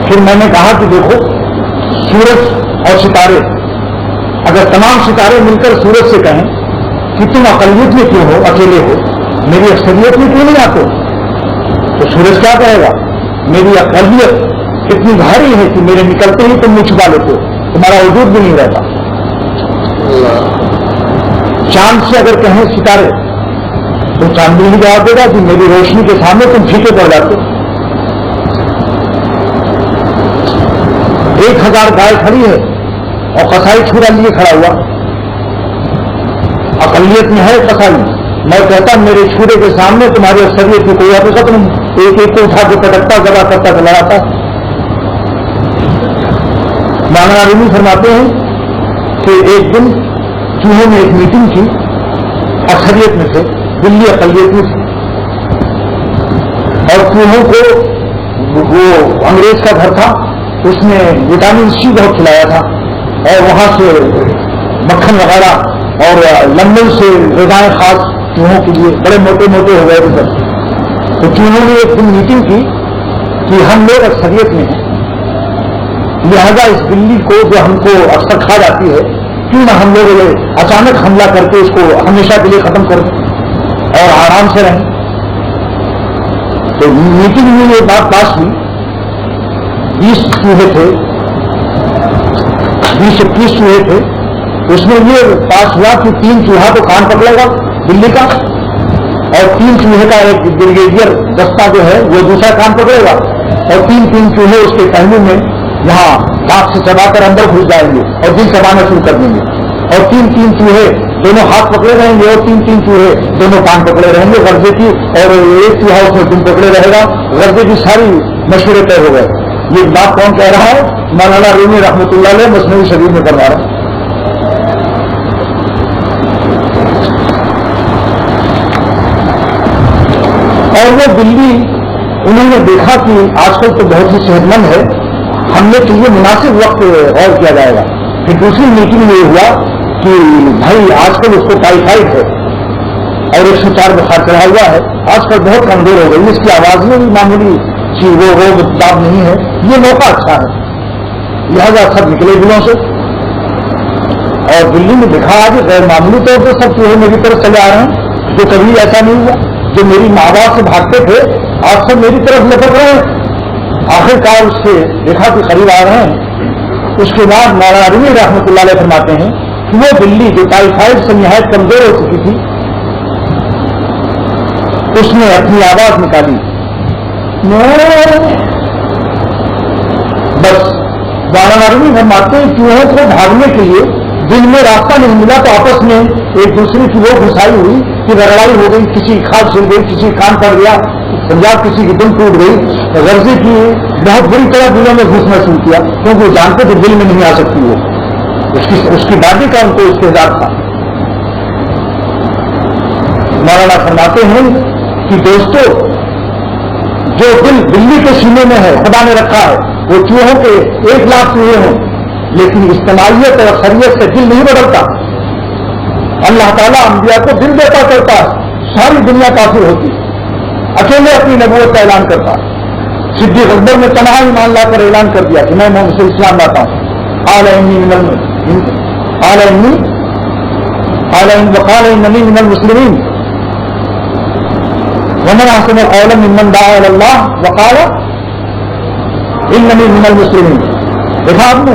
پھر میں نے کہا کہ دیکھو سورج اور ستارے، اگر تمام ستارے مل کر سورج سے کہیں کہ تم اقلیت میں کیوں ہو، اکیلے ہو، میری اکثریت میں کیوں نہیں آتے، تو سورج کیا کہے گا میری اقلیت اتنی بھاری ہے کہ میرے نکلتے ہی تم منہ چھپا لیتے ہو، تمہارا وجود بھی نہیں رہتا۔ چاند سے اگر کہیں ستارے تو چاند بھی جواب دے گا کہ میری روشنی کے سامنے تم پھیکے پڑ جاتے۔ 1000 گائے کھڑی ہے اور قصائی چھڑا لیے کھڑا ہوا، اقلیت میں ہے قصائی، میں کہتا میرے چھوڑے کے سامنے تمہاری اکثریت کی کوئی حقیقت نہیں، ایک ایک کو اٹھا کے پٹکتا ذبح کرتا چلا جاتا۔ مولانا رومی فرماتے ہیں کہ ایک دن چوہوں میں ایک میٹنگ تھی، اکثریت میں سے دلی اقلیت میں تھی، اور چوہوں کو وہ انگریز کا گھر تھا، اس نے وٹامن سی بہت کھلایا تھا اور وہاں سے مکھن وغیرہ اور لندن سے غذائیں خاص چوہوں کے لیے بڑے موٹے موٹے ہو گئے تھے۔ تو چوہوں نے ایک دن میٹنگ کی کہ ہم لوگ اکثریت میں ہیں، لہذا اس بلی کو جو ہم کو اکثر کھا جاتی ہے، کیوں نہ ہم لوگ اچانک حملہ کر کے اس کو ہمیشہ کے لیے ختم کر دیں اور آرام سے رہیں۔ تو میٹنگ میں یہ بات پاس ہوئی، 20 چوہے تھے، 20-21 چوہے تھے، اس میں یہ پاس ہوا کہ 3 چوہا تو کان پکڑے گا بلی کا، اور 3 چوہے کا ایک بریگیڈیئر دستہ جو ہے وہ دوسرا کان پکڑے گا، اور 3 چوہے اس کے پہلو میں یہاں دانت سے چبا کر اندر گھس جائیں گے اور دل چبانا شروع کر دیں گے، اور 3 چوہے دونوں ہاتھ پکڑے رہیں گے، اور 3 چوہے دونوں کان پکڑے رہیں گے غرضے کی، اور ایک چوہا اس میں دل پکڑے رہے گا، غرضے کی ساری مشورے طے ہو گئے۔ یہ بات کون کہہ رہا ہے؟ مولانا رومی رحمۃ اللہ علیہ مثنوی شریف میں فرما رہا ہے۔ اور وہ بلی انہوں نے دیکھا کہ آج کل تو بہت ہی صحت مند ہے، ہم نے تو یہ مناسب وقت غور کیا جائے گا۔ پھر دوسری میٹنگ میں یہ ہوا کہ بھائی آج کل اس کو ٹائیفائڈ ہے اور 104 بخار چڑھا ہوا ہے، آج کل بہت کمزور ہو گئی، اس کی آواز میں بھی معمولی چیز وہ روگ داب نہیں ہے، یہ موقع اچھا ہے، لہذا سب نکلے دلوں سے، اور دلی میں دیکھا کہ غیر معمولی طور پر سب چوہے میری طرف چلے آ رہے ہیں، جو کبھی ایسا نہیں ہوا، جو میری ماں باپ سے بھاگتے تھے آج سب میری طرف لپک رہے ہیں۔ آخر کار اس سے دیکھا کہ قریب آ رہے ہیں۔ اس کے بعد مولانا رومی رحمۃ اللہ علیہ فرماتے ہیں کہ وہ بلی جو ٹائیفائڈ سے نہایت کمزور ہو چکی تھی، اس نے اپنی آواز نکالی، بس مولانا رومی فرماتے ہیں چوہوں کو بھاگنے کے لیے دن میں راستہ نہیں ملا تو آپس میں ایک دوسرے کی وہ گھسائی ہوئی کہ لڑائی ہو گئی، کسی کھاد چھل گئی، کسی کان پڑ گیا، پنجاب کسی کی دل ٹوٹ گئی، غرضے کی بہت بری طرح دلوں میں گھسنا شروع کیا، کیونکہ وہ جانتے تھے دل میں نہیں آ سکتی، وہ اس کی دادی کا ان کو استعداد تھا۔ مولانا فرماتے ہیں کہ دوستو، جو دل بلی کے سینے میں ہے خدا نے رکھا ہے، وہ چوہوں کے 1 لاکھ چوہے ہوں، لیکن اجتماعیت اور اکثریت سے دل نہیں بدلتا۔ اللہ تعالیٰ انبیاء کو دل دیتا کرتا ہے، ساری دنیا کافر ہوتی، اکیلے اپنی نبوت کا اعلان کرتا ہے۔ صدیق اکبر نے تنہا ایمان لا کر اعلان کر دیا کہ میں محمد سے اسلام لاتا ہوں، وقال اننی من المسلمین ومن احسن قولا ممن دعا الی اللہ وقال اننی من المسلمین۔ دیکھا آپ نے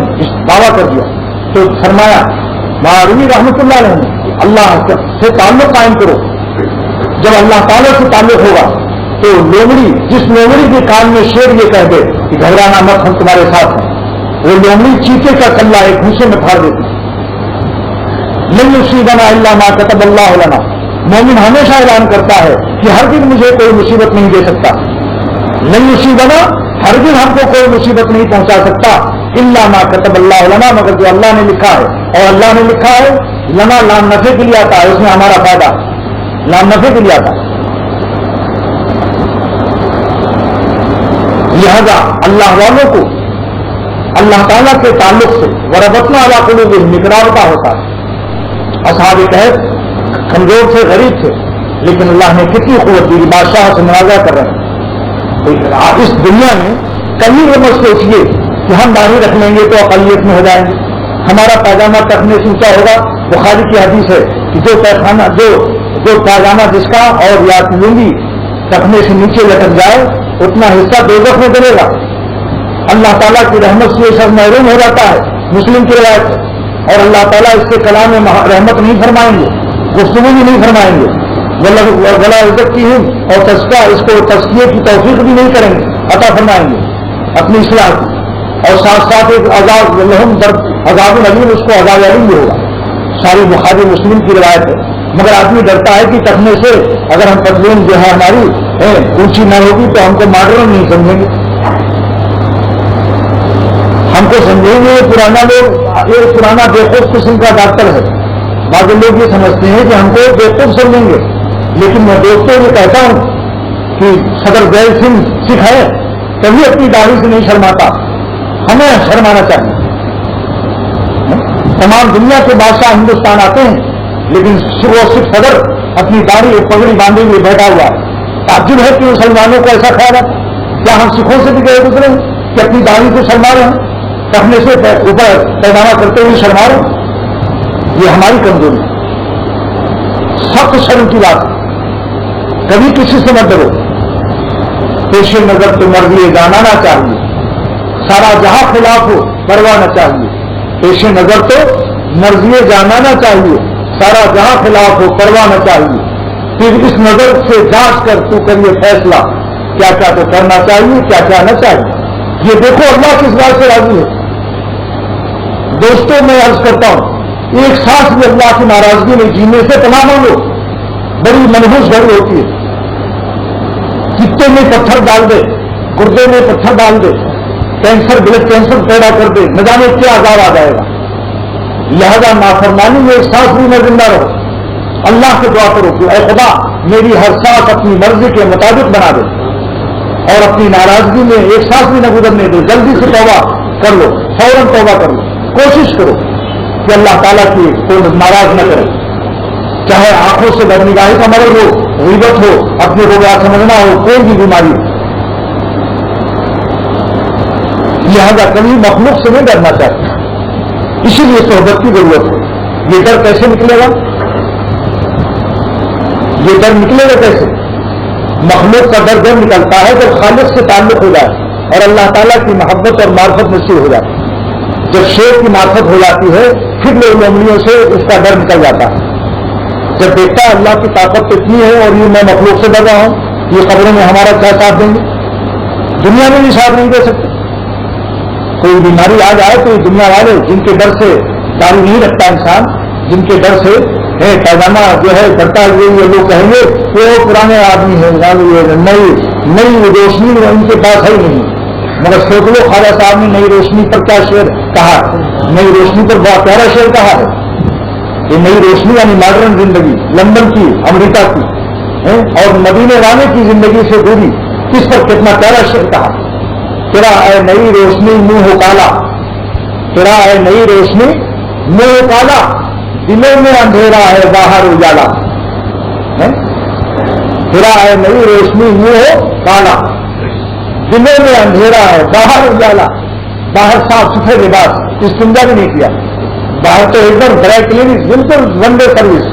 دعویٰ کر دیا، تو فرمایا رومی رحمۃ اللہ علیہ نے اللہ سے تعلق قائم کرو۔ جب اللہ تعالیٰ سے تعلق ہوگا تو لومڑی، جس لومڑی کے کان میں شیر یہ کہہ دے کہ گھبرانا مت، ہم تمہارے ساتھ ہیں، وہ لومڑی چیتے کا کلہ ایک گھوسے میں پھاڑ دیتی۔ لن یصیبنا الا ما كتب اللہ لنا، مومن ہمیشہ اعلان کرتا ہے کہ ہر دن مجھے کوئی مصیبت نہیں دے سکتا، لن یصیبنا، ہر دن ہم کو کوئی مصیبت نہیں پہنچا سکتا، الا ما كتب اللہ لنا، مگر جو اللہ نے لکھا ہے، اور اللہ نے لکھا ہے لنا لام نفع کے لیے آتا ہے، اس میں ہمارا فائدہ لام نفع کے لیے آتا ہے۔ لہذا اللہ والوں کو اللہ تعالیٰ کے تعلق سے وربطنا علی قلوبہم اقرارتا ہوتا ہے۔ اصحاب کہف کمزور تھے، غریب تھے، لیکن اللہ نے کتنی قوت دی، بادشاہ سے منازعہ کر رہے ہیں۔ آپ اس دنیا میں کہیں یہ مت سوچیے کہ ہم داڑھی رکھ لیں گے تو اقلیت میں ہو جائیں گے، ہمارا پاجامہ ٹخنے سے اونچا ہوگا۔ بخاری کی حدیث ہے کہ جو پاجامہ جس کا اور یا لنگی ٹخنے سے نیچے لٹک جائے اتنا حصہ دوزخ میں چلے گا۔ اللہ تعالیٰ کی رحمت سے یہ سب محروم ہو جاتا ہے، مسلم کی روایت ہے، اور اللہ تعالیٰ اس کے کلام میں رحمت نہیں فرمائیں گے، گفتگو بھی نہیں فرمائیں گے، گلا عزت کی ہوں اور تذکیہ، اس کو تذکیے کی توفیق بھی نہیں کریں گے، عطا فرمائیں گے اپنی اصلاح کی، اور ساتھ ساتھ ایک عذاب لہم درد عذاب علیم، اس کو عذاب علیم بھی ہوگا۔ ساری بخاری مسلم کی روایت ہے، مگر آدمی ڈرتا ہے کہ ٹکنے سے اگر ہم پتلون جو ہے ہماری اونچی نہ ہوگی تو ہم کو ماڈرن نہیں سمجھیں گے، ہم کو سمجھیں گے پرانا لوگ، ایک پرانا بیوقوف قسم کا ڈاکٹر ہے۔ بعض لوگ یہ سمجھتے ہیں کہ ہم کو بیوقوف سمجھیں گے، لیکن میں دوستوں یہ کہتا ہوں کہ صدر ذیل سنگھ سکھ ہے، کبھی اپنی داڑھی سے نہیں شرماتا، ہمیں شرمانا چاہیے۔ تمام دنیا کے بادشاہ ہندوستان آتے ہیں، لیکن وہ سکھ صدر اپنی داڑھی ایک پگڑی باندھے ہوئے بیٹھا ہوا ہے۔ تعجب ہے کہ مسلمانوں کو ایسا خیال ہے، کیا ہم سکھوں سے بھی گئے گزرے کہ اپنی داڑھی سے شرما رہے ہیں، کپنے سے اوپر پیدانا کرتے ہوئے شرما رہے ہیں؟ یہ ہماری کمزوری ہے، سخت شرم کی بات ہے۔ کبھی کسی سے مت ڈرو، پیش نظر تو مرضی جانا نہ چاہیے، سارا جہاں خلاف ہو پرواہ نہ چاہیے، پیش نظر تو مرضی جانا نہ چاہیے، سارا جہاں خلاف ہو پرواہ نہ چاہیے، پھر اس نظر سے جانچ کر تو کریے فیصلہ، کیا کیا تو کرنا چاہیے، کیا کیا نہ چاہیے۔ یہ دیکھو اللہ کس بات سے راضی ہے۔ دوستوں میں عرض کرتا ہوں، ایک سانس بھی اللہ کی ناراضگی میں جینے سے تمام لوگ بڑی منحوس گھڑی ہوتی ہے۔ کتے میں پتھر ڈال دے، گردے میں پتھر ڈال دے، کینسر بلڈ کینسر پیدا کر دے، نہ جانے کیا عذاب آ جائے گا۔ لہذا نافرمانی میں ایک سانس بھی میں زندہ رہو، اللہ سے دعا کرو کہ اے خدا میری ہر سانس اپنی مرضی کے مطابق بنا دے اور اپنی ناراضگی میں ایک سانس بھی نہ گزرنے دے۔ جلدی سے توبہ کر لو، فوراً توبہ کر لو، کوشش کرو کہ اللہ تعالیٰ کی کوئی ناراض نہ کرے، چاہے آنکھوں سے بدنگاہی کا مرض ہو، غیبت ہو، اپنے کو بات سمجھنا ہو، کوئی بھی بیماری ہو۔ لہذا کبھی مخلوق سے نہیں ڈرنا چاہتے، اسی لیے صحبت کی ضرورت ہے۔ یہ ڈر کیسے نکلے گا؟ یہ ڈر نکلے گا کیسے؟ مخلوق کا ڈر جب نکلتا ہے جب خالق سے تعلق ہو جائے اور اللہ تعالیٰ کی محبت اور معرفت نصیب ہو جاتی ہے۔ جب شیر کی معرفت ہو جاتی ہے پھر لوگ عملیوں سے اس کا ڈر نکل جاتا ہے۔ جب دیکھتا ہے اللہ کی طاقت اتنی ہے اور یہ میں مخلوق سے ڈر رہا ہوں، یہ قبروں میں ہمارا کیا ساتھ دیں گے؟ دنیا میں بھی ساتھ نہیں دے سکتے۔ کوئی بیماری آ جائے تو یہ دنیا والے جن کے ڈر سے داری نہیں رکھتا انسان، جن کے ڈر سے پیغامہ جو ہے بڑھتا ہے، یہ لوگ کہیں گے کہ وہ پرانے آدمی ہیں، نئی روشنی ان کے پاس ہے ہی نہیں۔ مگر سوچ لو خواجہ صاحب نے نئی روشنی پر کیا شعر کہا، نئی روشنی پر بہت پیارا شعر کہا ہے۔ یہ نئی روشنی یعنی ماڈرن زندگی، لندن کی، امریکہ کی اور مدینے والے کی زندگی سے دوری، اس پر کتنا پیارا شعر کہا۔ تیرا اے نئی روشنی منہ ہو کالا، تیرا اے نئی روشنی منہ ہو کالا، دلوں میں اندھیرا ہے باہر اجالا۔ تیرا اے نئی روشنی منہ ہو کالا، دلوں میں اندھیرا ہے باہر اجالا۔ باہر صاف ستھرے لباس، استنجا بھی نہیں کیا، باہر تو ایک دم ڈرائی کلینک، بالکل ون ڈے سروس،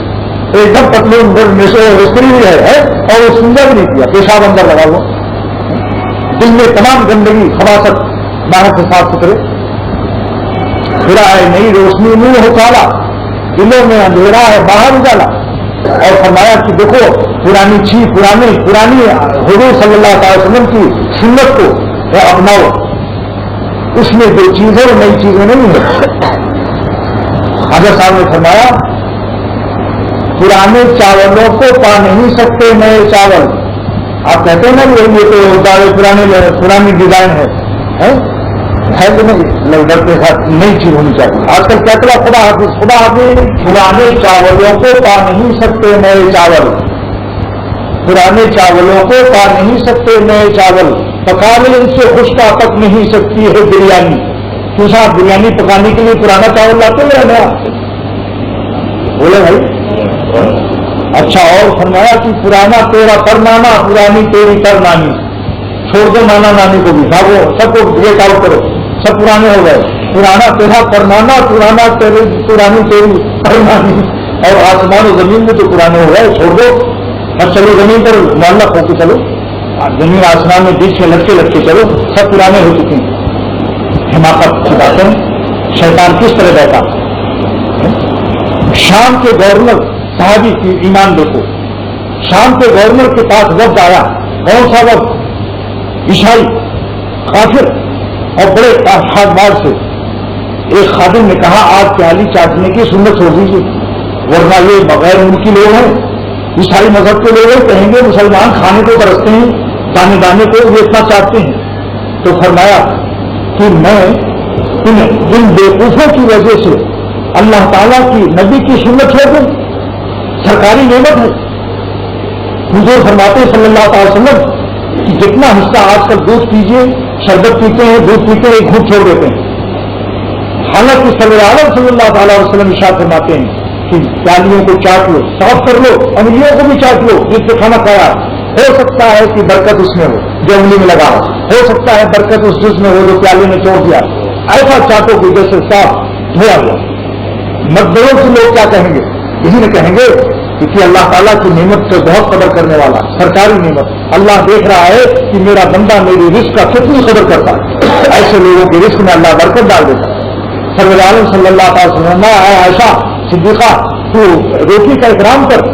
ایک دم پتلون استری بھی ہے اور استنجا بھی نہیں کیا، پیشاب اندر لگا ہوا، دل میں تمام گندگی خباثت، باہر سے صاف ستھرے۔ پھر آئے نئی روشنی منہ ہو کالا، دلوں میں اندھیرا ہے باہر اجالا۔ اور فرمایا کہ دیکھو پرانی حضور صلی اللہ علیہ وسلم کی سنت کو اپناؤ، اس میں جو چیزیں اور نئی چیزیں نہیں ہیں۔ حضرت صاحب نے فرمایا پرانے چاولوں کو پا نہیں سکتے نئے چاول۔ آپ کہتے ہیں نا یہ تو پرانی ڈیزائن ہے کہ نہیں، ڈر کے ساتھ نئی چیز ہونی چاہیے۔ آج کل کیا کرا خدا حافظ پرانے چاولوں کو پا نہیں سکتے نئے چاول، پرانے چاولوں کو پا نہیں سکتے نئے چاول، پکانے ان سے خشکا تک نہیں سکتی ہے بریانی۔ کیوں صاحب بریانی پکانے کے لیے پرانا چاول لاتے ہیں نیا؟ بولے بھائی اچھا۔ اور فرمایا کہ پرانا تیرا پرنانا، پرانی تیری پرنانی، چھوڑ دو نانا نانی کو بھی، بھاگو سب کو بریک آؤٹ کرو، سب پرانے ہو گئے۔ پرانا تیرا پرنانا، پرانی تیری پرنانی، اور آسمان و زمین میں تو پرانے ہو گئے، چھوڑ دو۔ اب چلو زمین پر معلق ہو کے چلو، زمین آسمان میں بیچ میں لٹکے چلو، سب پرانے ہو چکے ہیں۔ حماقت کی باتیں، شیطان کس طرح بیٹھا۔ شام کے گورنر صحابی کی ایمان دیکھو، شام کے گورنر کے پاس وقت آیا، کون سا وقت؟ عیسائی کافر اور بڑے خاص سے۔ ایک خادم نے کہا آج پیالی چاٹنے کی سنت چھوڑ دیجیے، ورنہ یہ بغیر ان کی لوگ ہیں، عیسائی مذہب کے لوگ کہیں گے مسلمان کھانے کو برستے ہیں، دانے دانے کو یہ اتنا چاٹتے ہیں۔ تو فرمایا کہ میں ان بیوقوفوں کی وجہ سے اللہ تعالیٰ کی نبی کی سنت چھوڑ دوں؟ سرکاری نعمت ہے۔ حضور فرماتے ہیں صلی اللہ تعالی وسلم کہ جتنا حصہ آج کل دودھ پیجیے، شربت پیتے ہیں، دودھ پیتے ہیں، ایک گھونٹ چھوڑ دیتے ہیں۔ حالانکہ صلی اللہ تعالی وسلم ارشاد فرماتے ہیں کہ پیالیوں کو چاٹ لو، صاف کر لو، انگلیوں کو بھی چاٹ لو، جس سے کھانا کھایا، ہو سکتا ہے کہ برکت اس میں ہو جو انگلی میں لگا ہو۔ ہو سکتا ہے برکت اس جس میں وہ جو پیالے میں توڑ دیا ایسا چاٹو کی جیسے صاف دھویا ہوا. مزدوروں سے لوگ کیا کہیں گے؟ یہی نہ کہیں گے کہ اللہ تعالیٰ کی نعمت سے بہت قدر کرنے والا سرکاری نعمت. اللہ دیکھ رہا ہے کہ میرا بندہ میری رزق کا کتنی قدر کرتا ہے. ایسے لوگوں کے رزق میں اللہ برکت ڈال دیتا ہے. سرور عالم صلی اللہ تعالی وسلم اے عائشہ صدیقہ تو روٹی کا اکرام کر،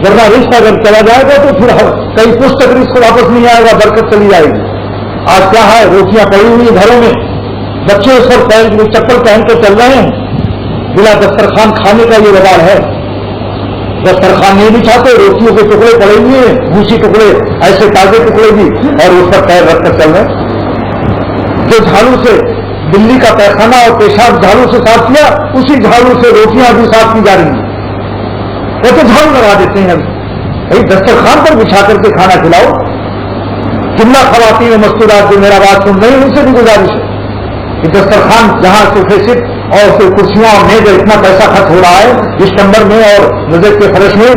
ورنہ رزق اگر چلا جائے گا تو پھر کئی پشت تک رزق واپس نہیں آئے گا، برکت چلی جائے گی. آج کیا ہے، روٹیاں پڑی ہوئی گھروں میں، بچے اس پر چپل پہن کے چل رہے ہیں. بلا دسترخوان کھانے کا یہ رواج ہے. دسترخوان نہیں بچھاتے، روٹیوں کے ٹکڑے پڑے ہوئے ہیں، بھوسی ٹکڑے، ایسے تازے ٹکڑے بھی، اور اس پر پیر رکھ کر چل رہے ہیں. جو جھاڑو سے بلی کا پیخانہ اور پیشاب جھاڑو سے صاف کیا، اسی جھاڑو سے روٹیاں بھی صاف کی جا رہی ہیں. وہ تو جھاڑو لگا دیتے ہیں. بھائی دسترخوان پر بچھا کر کے کھانا کھلاؤ. جملہ خواتین مستورات جو میرا بات سن رہی ہیں ان سے بھی گزارش ہے کہ دسترخوان جہاں صوفے سٹ اور پھر کرسیاں اور میز اتنا پیسہ خرچ ہو رہا ہے اس نمبر میں اور مزید کے فرش میں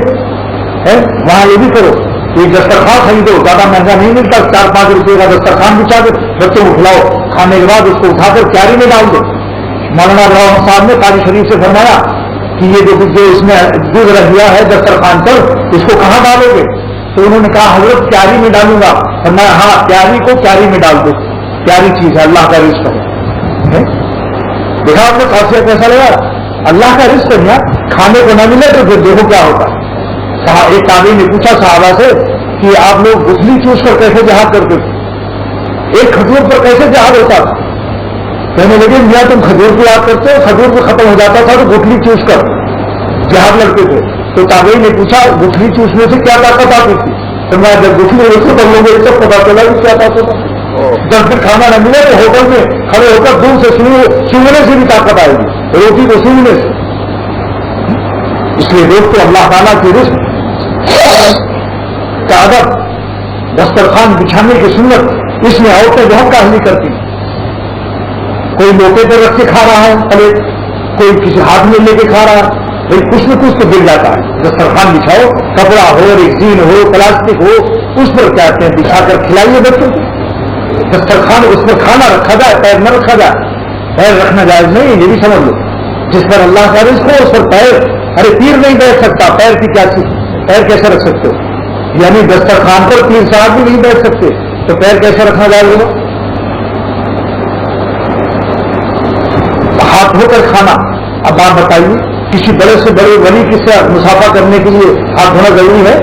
وہاں یہ بھی کرو کہ دسترخوان خریدو، زیادہ مہنگا نہیں ملتا، 4-5 روپئے کا دسترخوان بچھا کر بچوں کو کھلاؤ. کھانے کے بعد اس کو اٹھا کر کیاری میں ڈال دو. مولانا راؤ صاحب نے قاری شریف سے فرمایا کہ یہ جو اس میں دودھ رہ گیا ہے دسترخوان پر، اس کو کہاں ڈالو گے؟ تو انہوں نے کہا حضرت کیاری میں ڈالوں گا. فرمایا ہاں کیاری کو کیاری میں ڈال دو، پیاری چیز ہے، اللہ کا رزق ہے. دیکھا آپ نے خاصیت کیسا لگا؟ اللہ کا رزق ہے. کھانے کو نہ ملے تو پھر دیکھو کیا ہوتا. ایک تابعی نے پوچھا صحابہ سے کہ آپ لوگ گٹھلی چوس کر کیسے جہاد کرتے تھے؟ ایک کھجور پر کیسے جہاد ہوتا تھا؟ کہنے لگے میاں تم کھجور کو یاد کرتے ہو، کھجور کو ختم ہو جاتا تھا تو گٹھلی چوس کر جہاد لڑتے تھے. تو تابعی نے پوچھا گٹھلی چوسنے سے کیا طاقت آتی تھی؟ تو میں جب گٹھلی ہوئی تو لوگوں کو سب پتا چلا کہ کیا طاقت ہے. جب پھر کھانا نہ ملے تو ہوٹل میں کھڑے ہو کر دور سے سونگنے سے بھی طاقت آئے گی، روٹی کو سونگنے سے. اس لیے دوستو اللہ تعالیٰ کی رزق کا ادب، دسترخوان بچھانے کی سنت، اس میں عورتیں بہت کاہلی کرتی ہیں. کوئی لوٹے پر رکھ کے کھا رہا ہے پلیٹ، کوئی کسی ہاتھ میں لے کے کھا رہا ہے. بھائی کچھ نہ کچھ تو گر جاتا ہے. دسترخوان بچھاؤ، کپڑا ہو، ریکسین ہو، پلاسٹک ہو، اس پر کیا کہتے ہیں بچھا کر کھلائیے بچوں کو. دسترخوان اس پر کھانا رکھا جائے، پیر نہ رکھا جائے. پیر رکھنا جائز نہیں، یہ بھی سمجھ لو. جس پر اللہ کا رزق ہو اس پر پیر، ارے پیر نہیں بیٹھ سکتا، پیر کی کیا چیز، پیر کیسے رکھ سکتے ہو؟ یعنی دسترخوان پر پیر صاحب بھی نہیں بیٹھ سکتے تو پیر کیسے رکھنا جائز ہوگا؟ ہاتھ دھو کر کھانا. اب آپ بتائیے کسی بڑے سے بڑے ولی سے مسافہ کرنے کے لیے ہاتھ دھونا ضروری ہے؟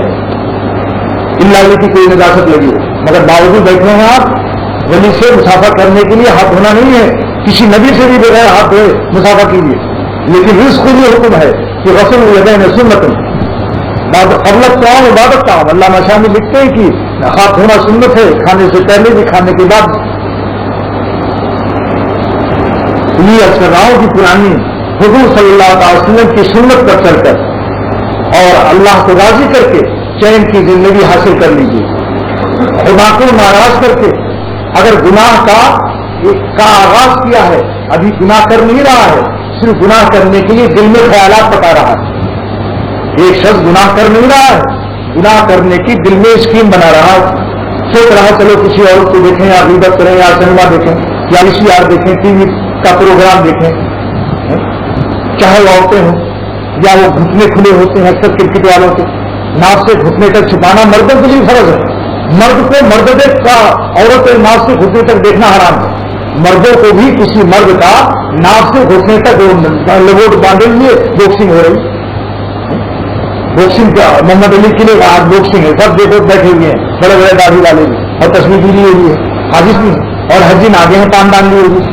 اللہ کی کوئی نجاست لگی ہے مگر باوجود بیٹھے ہیں آپ، ولی سے مسافہ کرنے کے لیے ہاتھ دھونا نہیں ہے. کسی نبی سے بھی بغیر ہاتھ دھوئے مسافہ کیجیے. لیکن رزق کو یہ حکم ہے کہ غسل الیدین سنت قبل الطعام عبادت کا. اللہ مشاہ میں لکھتے ہیں کہ ہاتھ دھونا سنت ہے، کھانے سے پہلے بھی کھانے کے بعد. یہ عرض کر رہا ہوں کہ پرانی حضور صلی اللہ علیہ وسلم کی سنت پر چل کر اور اللہ کو راضی کر کے چین کی زندگی حاصل کر لیجیے. خدا کو ناراض کر کے اگر گناہ کا آغاز کیا ہے، ابھی گناہ کر نہیں رہا ہے، صرف گناہ کرنے کے لیے دل میں خیالات بتا رہا ہے. ایک شخص گناہ کر نہیں رہا ہے، گناہ کرنے کی دل میں اسکیم بنا رہا ہے. سوچ رہا ہے چلو کسی اور کو دیکھیں یا غیبت کریں یا سنیما دیکھیں یا اسی آر دیکھیں، ٹی وی کا پروگرام دیکھیں، چاہے وہ عورتیں ہوں یا وہ گھٹنے کھلے ہوتے ہیں. اکثر کرکٹ والوں کے ناف سے گھٹنے تک چھپانا مردوں کے لیے فرض ہے. مرد کو مرد کا عورت کے ناف سے گھٹنے تک دیکھنا حرام ہے. مردوں کو بھی کسی مرد کا ناف سے گھٹنے تک لگوٹ باندھے ہوئے باکسنگ ہو رہی. باکسنگ کا محمد علی کے لیے آج باکسنگ ہے، سب دیکھو بیٹھے ہوئے ہیں، بڑے بڑے داڑھی والے بھی اور تصویر بھی لی ہوئی ہے، حاجی بھی اور حجین آگے ہیں پان ڈال لی ہوئی،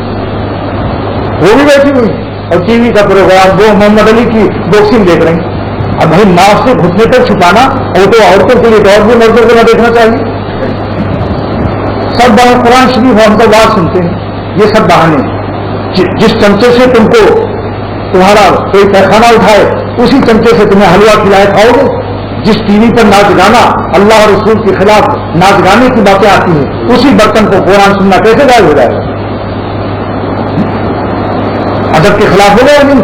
وہ بھی بیٹھی ہوئی اور ٹی وی کا پروگرام وہ محمد علی کی باکسنگ دیکھ رہے ہیں. اب بھائی ناف سے گھٹنے تک چھپانا اور تو عورتوں کے لیے اور بھی مردوں کو نہ دیکھنا چاہیے. سب بڑا قرآن شریف ہم تو بات سنتے ہیں، یہ سب بہانے ہیں. جس چمچے سے تم کو تمہارا کوئی پیخانہ اٹھائے اسی چمچے سے تمہیں حلوہ کھلائے کھاؤ گے. جس ٹی وی پر ناچ گانا اللہ اور رسول کے خلاف ناچ گانے کی باتیں آتی ہیں اسی برتن کو قرآن سننا کیسے جائز ہو جائے گا؟ ادب کے خلاف ہو گیا نہیں.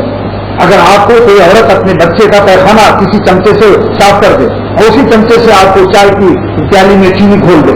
اگر آپ کو کوئی عورت اپنے بچے کا پیخانہ کسی چمچے سے صاف کر دے اور اسی چمچے سے آپ کو چائے کی پیالی میں چینی کھول دے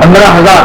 15,000।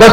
10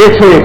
101,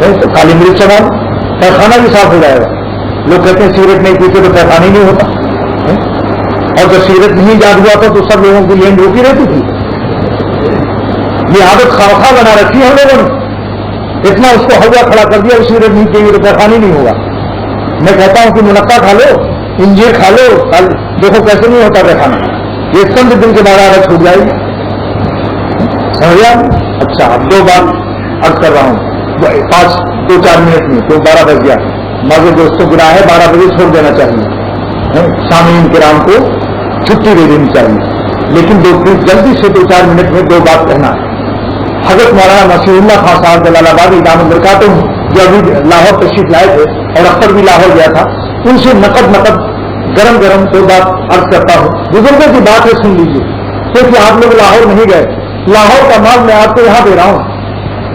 تو کالی مرچ چڑھا پیخانہ بھی صاف ہو جائے گا. لوگ کہتے ہیں سگریٹ نہیں پیتے تو پیخانہ ہی نہیں ہوتا. اور جب سگریٹ نہیں یاد ہوا تھا تو سب لوگوں کی لین روکی رہتی تھی. یہ عادت خواہ بنا رکھی ہے ہم لوگوں نے. اتنا اس کو ہوا کھڑا کر دیا سگریٹ نہیں پیے تو پیخانہ نہیں ہوگا. میں کہتا ہوں کہ منقع کھا لو, انجیر کھا لو, دیکھو کیسے نہیں ہوتا پیخانہ. یہ چند دن کے بعد عادت چھوٹ جائے گی. سمجھا؟ اچھا اب 2 بات عرض کر رہا ہوں 2-4 منٹ میں, تو 12 بج گیا. مگر دوستوں گرا ہے 12 بجے چھوڑ دینا چاہیے. سامعین کرام کو چھٹی دے دینی چاہیے. لیکن جلدی سے 2-4 منٹ میں 2 بات کہنا ہے. حضرت مولانا نصیر اللہ خان صاحب جلال آبادی دامت برکاتہ جو ابھی لاہور تشریف لائے تھے اور اختر بھی لاہور گیا تھا, ان سے نقد گرم 2 بات عرض کرتا ہوں. بزرگوں کی بات ہے, سن لیجیے. کیونکہ آپ لوگ لاہور نہیں گئے. لاہور کا مال میں آپ کو یہاں دے رہا ہوں.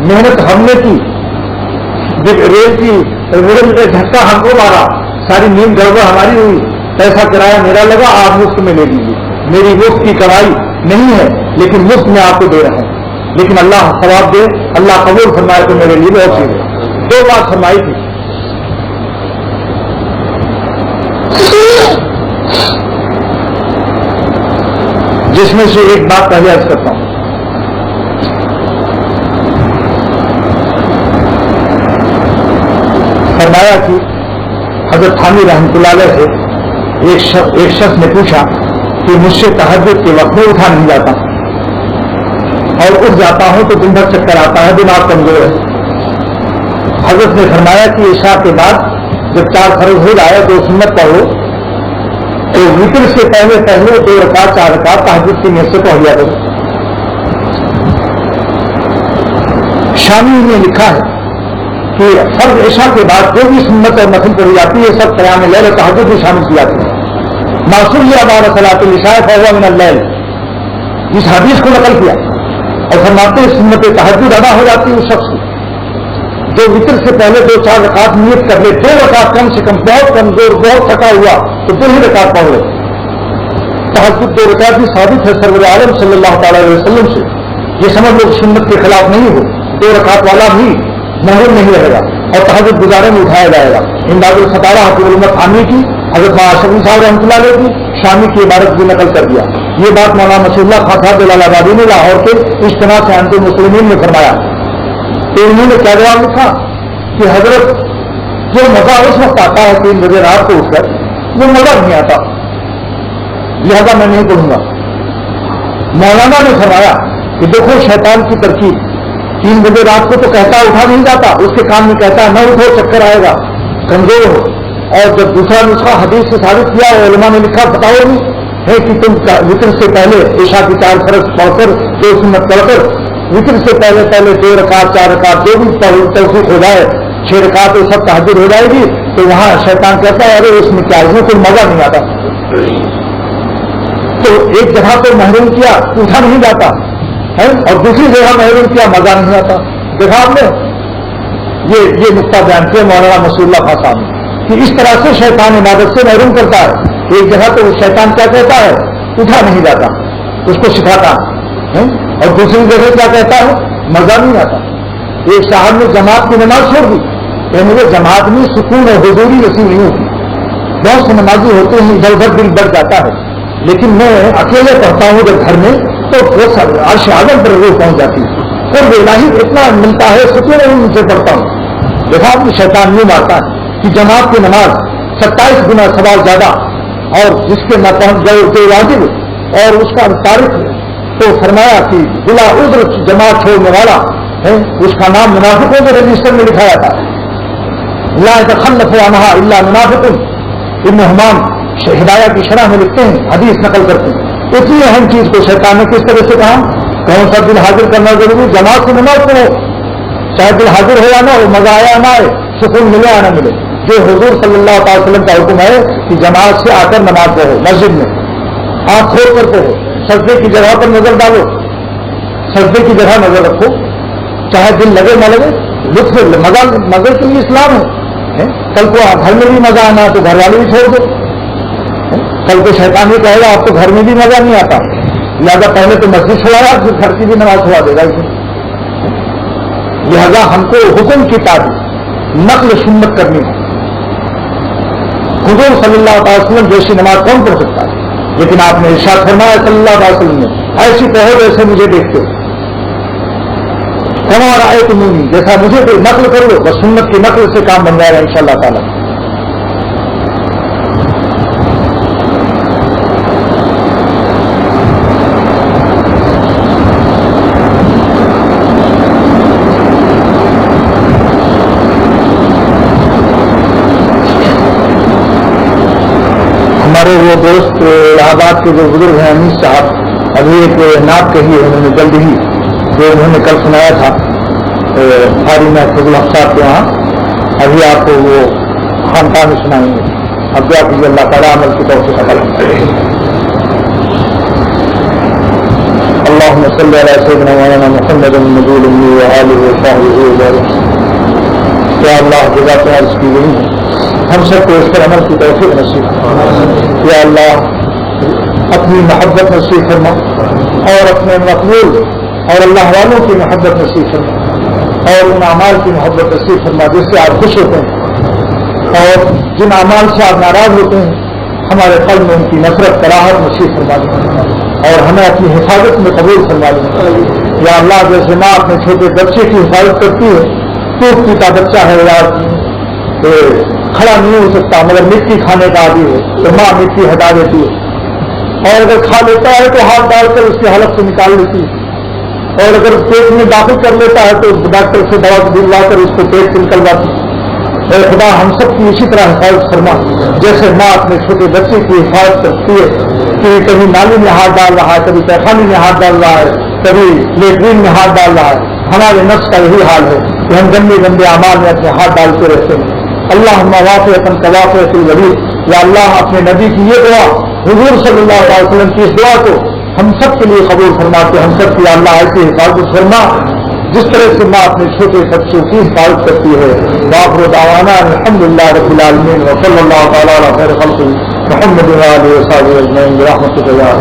محنت ہم نے کی, ریل کی جھٹکا ہم کو مارا, ساری نیند گڑبڑ ہماری ہوئی, پیسہ کرایہ میرا لگا, آپ مفت میں لے لیجیے. میری مفت کی کمائی نہیں ہے لیکن مفت میں آپ کو دے رہا ہوں. لیکن اللہ ثواب دے, اللہ قبول فرمائے تو میرے لیے بہت چیز ہے. 2 بات فرمائی تھی. جس میں سے ایک بات پہلے عرض کرتا ہوں. فرمایا کہ حضرت تھانوی رحمۃ اللہ علیہ سے ایک شخص نے پوچھا کہ مجھ سے تہجد کے وقت میں اٹھا نہیں جاتا اور اٹھ جاتا ہوں تو دن بھر چکر آتا ہے, دماغ کمزور ہے. حضرت نے فرمایا کہ عشاء کے بعد جب 4 فرض ہو جائے تو سنت پڑھو, تو وتر سے پہلے 2 رکعت 4 رکعت تہجد کی نیت سے پڑھ لیا کرو. شامی نے لکھا ہے کہ فرض عشاء کے بعد جو بھی سنت اور نفل پڑھی جاتی ہے سب قیام لیل اور تہجد بھی شامل کی جاتی ہے. معصوم بعد صلاۃ العشاء فهو من الليل, اس حدیث کو نقل کیا اور فرماتے ہیں سنت تہجد ادا ہو جاتی ہے اس شخص کی جو وتر سے پہلے 2-4 رکعت نیت کر لے. 2 رکعت کم سے کم, بہت کمزور بہت تھکا ہوا تو 2 ہی رکعت پڑھ لے. تہجد 2 رکعت بھی ثابت ہے سرور عالم صلی اللہ تعالی علیہ وسلم سے. یہ سمجھ لو سنت کے خلاف نہیں ہو. 2 رکعت والا بھی محروم نہیں رہے گا اور تہجد گزارے میں اٹھایا جائے گا. امداد الفتاوی حقیق الامت حامی کی, حضرت شفیع صاحب رحمۃ اللہ علیہ کی شامی کی عبارت بھی نقل کر دیا. یہ بات مولانا نصیر اللہ خان صاحب جلال آبادی نے لاہور کے اجتماع سے انت المسلمین میں فرمایا. تو انہوں نے کیا جواب لکھا کہ حضرت جو مزہ اس وقت آتا ہے 3 بجے رات کو اٹھ کر, وہ مزہ نہیں آتا, لہذا میں نہیں پڑھوں گا. مولانا نے فرمایا کہ دیکھو شیطان کی ترکیب, 3 بجے رات کو تو کہتا اٹھا نہیں جاتا, اس کے کام میں کہتا نہ اٹھو چکر آئے گا, کمزور ہو. اور جب دوسرا نسخہ حدیث سے ثابت کیا اور علماء نے لکھا بتاؤ نہیں ہے کہ تم وتر سے پہلے عشاء کی 4 فرض پڑھ کر 2 سنت پڑھ کر وتر سے پہلے 2 رکعت 4 رکعت جو بھی توفیق ہو جائے 6 رکعت تو سب تہجد ہو جائے گی. تو وہاں شیطان کہتا ہے ارے اس میں کیا, اس میں کوئی مزہ نہیں آتا. تو ایک جگہ تو محروم کیا اٹھا نہیں جاتا ہے اور دوسری جگہ محروم کیا مزہ نہیں آتا. دیکھا آپ نے یہ نقطہ بیان کیا مولانا نصیر اللہ خان صاحب نے کہ اس طرح سے شیطان عبادت سے محروم کرتا ہے. ایک جگہ تو شیطان کیا کہتا ہے اٹھا نہیں جاتا, اس کو سکھاتا ہے, اور دوسری جگہ کیا کہتا ہے مزہ نہیں آتا. ایک صاحب نے جماعت کی نماز چھوڑ دی کہ مجھے جماعت میں سکون اور حضوری نصیب نہیں ہوتی. بہت سے نمازی ہوتے ہیں ادھر ادھر دل بڑھ جاتا ہے, لیکن میں اکیلے پڑھتا ہوں جب گھر میں تو عرش اعظم پر روح پہنچ جاتی ہے. پھر الہی اتنا ملتا ہے سکون ان سے پڑھتا ہوں. دیکھا آپ شیطان یوں مارتا ہے کہ جماعت کی نماز 27 گنا ثواب زیادہ, اور جس کے نہ پہنچ گئے تو واجب اور اس کا تاریخ تو فرمایا کہ بلا عذر جماعت چھوڑنے والا ہے اس کا نام منافقوں کے رجسٹر میں لکھایا تھا. لا يتخلف عنها الا منافق. ابن حمام ہدایہ کی شرح میں لکھتے ہیں, حدیث نقل کرتے ہیں. اتنی اہم چیز کو شیطان نے کس طرح سے کہا کون سا دل حاضر کرنا ضروری, جماعت سے نماز پڑھو چاہے دل حاضر ہو یا نہ ہو, مزہ آیا نہ آئے, سکون ملے یا نہ ملے. جو حضور صلی اللہ تعالی وسلم کا حکم ہے کہ جماعت سے آ کر نماز پڑھو, مسجد میں آنکھ کھول کر پڑھو, سجدے کی جگہ پر نظر ڈالو, سجدے کی جگہ نظر رکھو, چاہے دل لگے نہ لگے, لطف مزے کے لیے اسلام ہے. کل کو گھر میں بھی مزہ آنا تو گھر والے بھی چھوڑ دو. کل کو شیطان بھی کہے گا آپ کو گھر میں بھی مزہ نہیں آتا, لہٰذا پہلے تو مسجد چھوڑایا پھر گھر کی بھی نماز چھوڑا دے گا. لہذا ہم کو حکم کی تعبیر نقل سنت کرنی ہے. حضور صلی اللہ علیہ وسلم جیسی نماز کون پڑھ سکتا ہے؟ لیکن آپ نے ارشاد فرمایا صلی اللہ علیہ وسلم نے ایسی پڑھو جیسے مجھے دیکھتے ہو. کما رائے تمہیں جیسا مجھے کوئی نقل کر لو بس سنت کی نقل سے کام بن جائے گا انشاءاللہ تعالی. ہمارے وہ دوست الہ آباد کے جو بزرگ ہیں انیس صاحب ابھی ایک نعت کہی ہے انہوں نے جلد ہی جو انہوں نے کل سنایا تھا بھاری میں فضل صاحب کے وہاں ابھی آپ کو وہ خانقاہ میں سنائیں گے. اب دعا کیجیے اللہ تعالیٰ عمل کی توفیق عطا فرمائے. اللهم صل على سيدنا مولانا محمد النبي الأمي وآله وصحبه وسلم. یا اللہ جزا تو عرض کی گئی ہم سب کو اس پر عمل کی توفیق نصیب. یا اللہ اپنی محبت نصیب فرما اور اپنے مقبول اور اللہ والوں کی محبت نصیب فرما اور ان اعمال کی محبت نصیب فرما جس سے آپ خوش ہوتے ہیں اور جن اعمال سے آپ ناراض ہوتے ہیں ہمارے قلب میں ان کی نفرت کراہت نصیب فرما دیں اور ہمیں اپنی حفاظت میں قبول فرما دیں. یا اللہ جیسے ماں اپنے چھوٹے بچے کی حفاظت کرتی ہے ٹوٹ پیتا بچہ ہے یا کھڑا نہیں ہو سکتا مگر مٹی کھانے کا عادی ہے تو ماں مٹی ہٹا دیتی ہے اور اگر کھا لیتا ہے تو ہاتھ ڈال کر اس کی حلق سے نکال لیتی ہے اور اگر پیٹ میں داخل کر لیتا ہے تو ڈاکٹر سے دوا دلوا کر اس کو پیٹ سے نکلواتی. اے خدا ہم سب کی اسی طرح حفاظت فرما جیسے ماں اپنے چھوٹے بچے کی حفاظت کرتی ہے کہ کبھی نالی میں ہاتھ ڈال رہا ہے کبھی پیخانے میں ہاتھ ڈال رہا ہے کبھی لیٹرین میں ہاتھ ڈال رہا ہے. ہمارے نفس کا یہی حال ہے کہ ہم گندے گندے اعمال میں اپنے ہاتھ ڈالتے رہتے ہیں. اللہ واقعۃ کواقعۃ الولید. یا اللہ اپنے نبی کی یہ دعا حضور صلی اللہ علیہ وسلم کی اس دعا کو ہم سب کے لیے قبول فرما کے ہم سب کی اللہ ایسی حفاظت فرما جس طرح سے ماں اپنے چھوٹے بچوں کی حفاظت کرتی ہے. وآخر دعوانا الحمدللہ رب العالمین وصلی اللہ تعالی علی خیر خلقہ محمد وآلہ وصحبہ اجمعین برحمتک یا